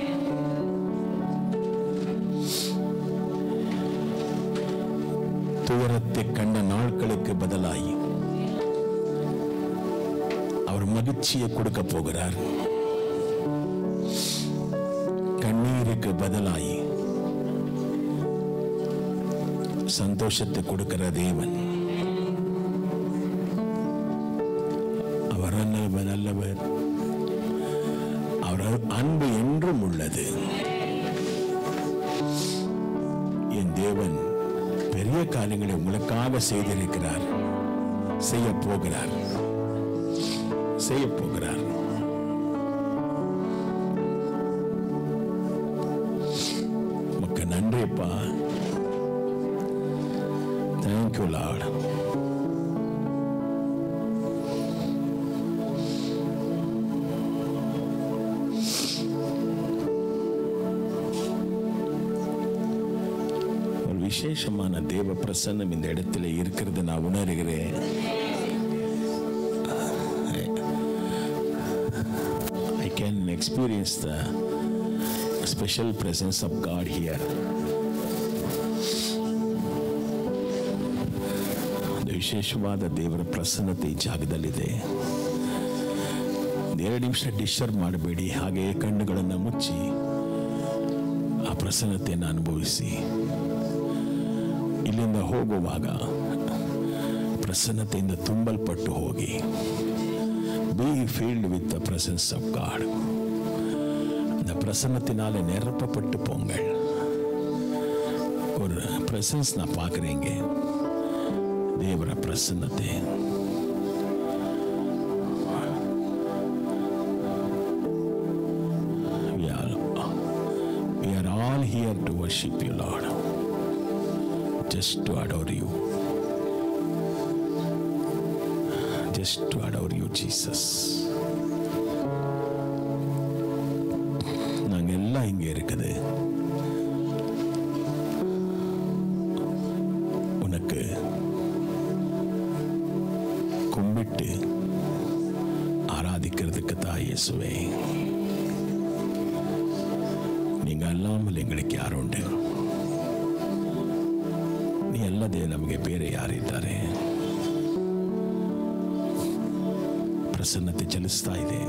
துயரத்தை கண்ட நாட்களுக்கு பதிலாய் அவர் மகிழ்ச்சியை கொடுக்க போகிறார். கண்ணீருக்கு பதிலாய் சந்தோஷத்தை கொடுக்கிற தேவன். அவர் நல்லவர், அவர் அன்பு என்றும் உள்ளது. என் தேவன் பெரிய காரியங்களை உங்களுக்காக செய்திருக்கிறார், செய்ய போகிறார். உமக்கு நன்றிப்பா. Thank you Lord. ஒரு விசேஷமான தேவ பிரசன்னம் இந்த இடத்துல இருக்கிறது நான் உணர்கிறேன். I can experience the special presence of God here. ವಿಶೇಷವಾದ ದೇವರ ಪ್ರಸನ್ನತೆ ಈ ಜಾಗದಲ್ಲಿದೆ. 2 ನಿಮಿಷ ಡಿಸ್ಟರ್ಬ್ ಮಾಡಬೇಡಿ. ಹಾಗೆ ಕಣ್ಣುಗಳನ್ನು ಮುಚ್ಚಿ ಆ ಪ್ರಸನ್ನತೆಯನ್ನು ಅನುಭವಿಸಿ. ಇಲ್ಲಿಂದ ಹೋಗುವಾಗ ಪ್ರಸನ್ನತೆಯಿಂದ ತುಂಬಲ್ಪಟ್ಟು ಹೋಗಿ. Be filled with the presence of God. இந்த பிரசன்னத்தினால நிரப்பப்பட்டு போங்கள். ஒரு பிரசன்ஸ் நான் பார்க்குறேங்க, தேவர பிரசன்னத்தை. We are all here to worship you, Lord, just to adore you. Just to adore you, Jesus. நாங்க எல்லாம் இங்கே இருக்குது. உனக்கு கும்பிட்டு ஆராதிக்கிறதுக்கு தான் இயேசுவே. நீங்க அல்லாமல் எங்களுக்கு ಯಾರುಂಟು? ನೀ ಅಲ್ಲದೆ ನಮಗೆ ಬೇರೆ ಯಾರಿದ್ದಾರೆ? ಪ್ರಸನ್ನತೆ ಚಲಿಸ್ತಾ ಇದೆ.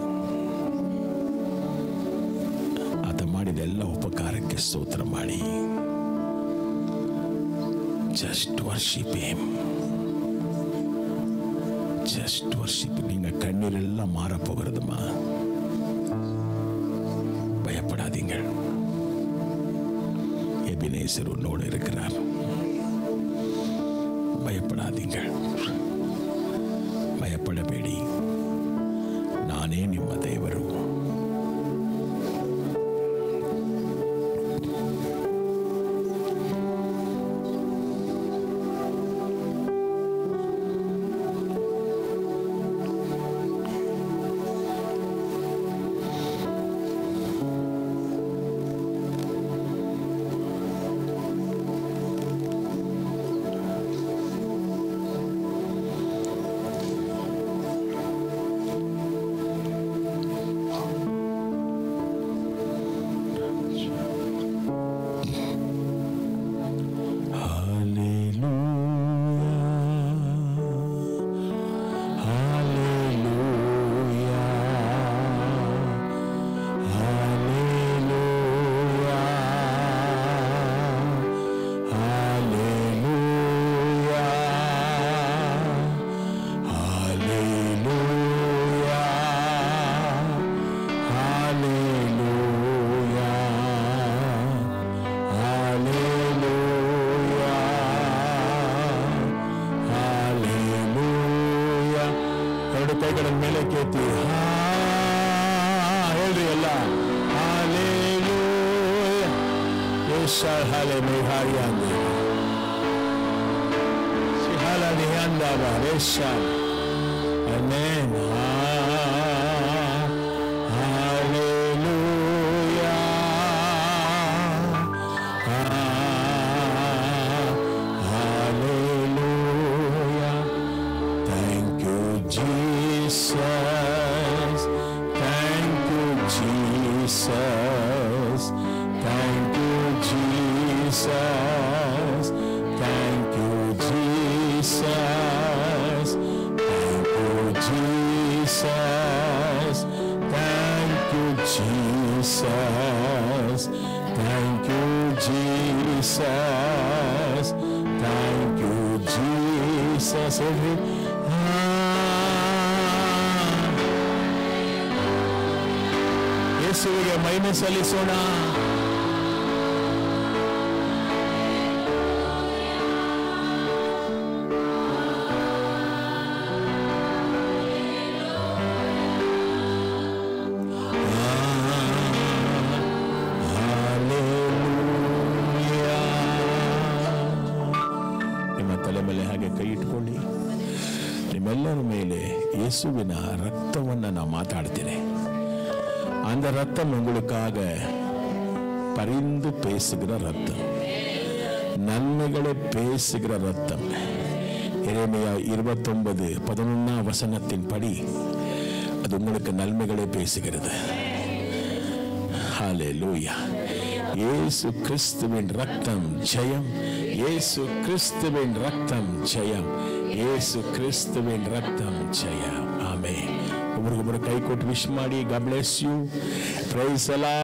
ಆತ ಮಾಡಿದ ಎಲ್ಲ ಉಪಕಾರಕ್ಕೆ ಸ್ತೋತ್ರ ಮಾಡಿ. Just worship him. Just worship. நீங்க கண்ணீரெல்லாம் மாற போகிறதுமா. பயப்படாதீங்க. எபினேசர் உன்னோடு இருக்கிறார். பயப்படாதீங்க, பயப்படಬೇಡಿ. ನಾನೇ ನಿಮ್ಮ ದೇವರು. ಕೈಗಳನ್ನು ಮೇಲೆ ಕೆತ್ತಿ ಹೇಳ್ರಿ ಎಲ್ಲ. ಹಾಲೆಲೂಯಾ ಯೇಸರ್ ಹಾಲೆ ಮೇಹಾರಿ ಅಂದೆ ಸಿಹಾಲನಿ ಅಂದವ ರೇಷ amen. Hallelujah hallelujah. Thank you Jesus, thank you Jesus, thank you Jesus, thank you Jesus. Jesus. Thank you, Jesus. ಯೇಸುವಿಗೆ ಮಹಿಮೆ ಸಲ್ಲಿಸೋಣ. ನಿಮ್ಮೆಲ್ಲರ ಮೇಲೆ ಯೇಸುವಿನ ரத்தವನ್ನು நான் மாத்தாடுகிறேன். அந்த ரத்தம் உங்களுக்காக பரிந்து பேசுகிற ரத்தம், நன்மைகளை பேசுகிற ரத்தம். எரேமியா 29:11 வசனத்தின் படி அது உங்களுக்கு நன்மைகளை பேசுகிறது. ஹல்லேலூயா. இயேசு கிறிஸ்துவின் ரத்தம் ஜெயம், இயேசு கிறிஸ்துவின் ரத்தம் ஜெயம், இயேசு கிறிஸ்துவின் ரத்தம் ஜெயம். ஆமென். ಒಬ್ಬರಿಗೊಬ್ಬರು ಕೈ ಕೊಟ್ಟು ವಿಶ್ ಮಾಡಿ. God bless you. Praise the Lord.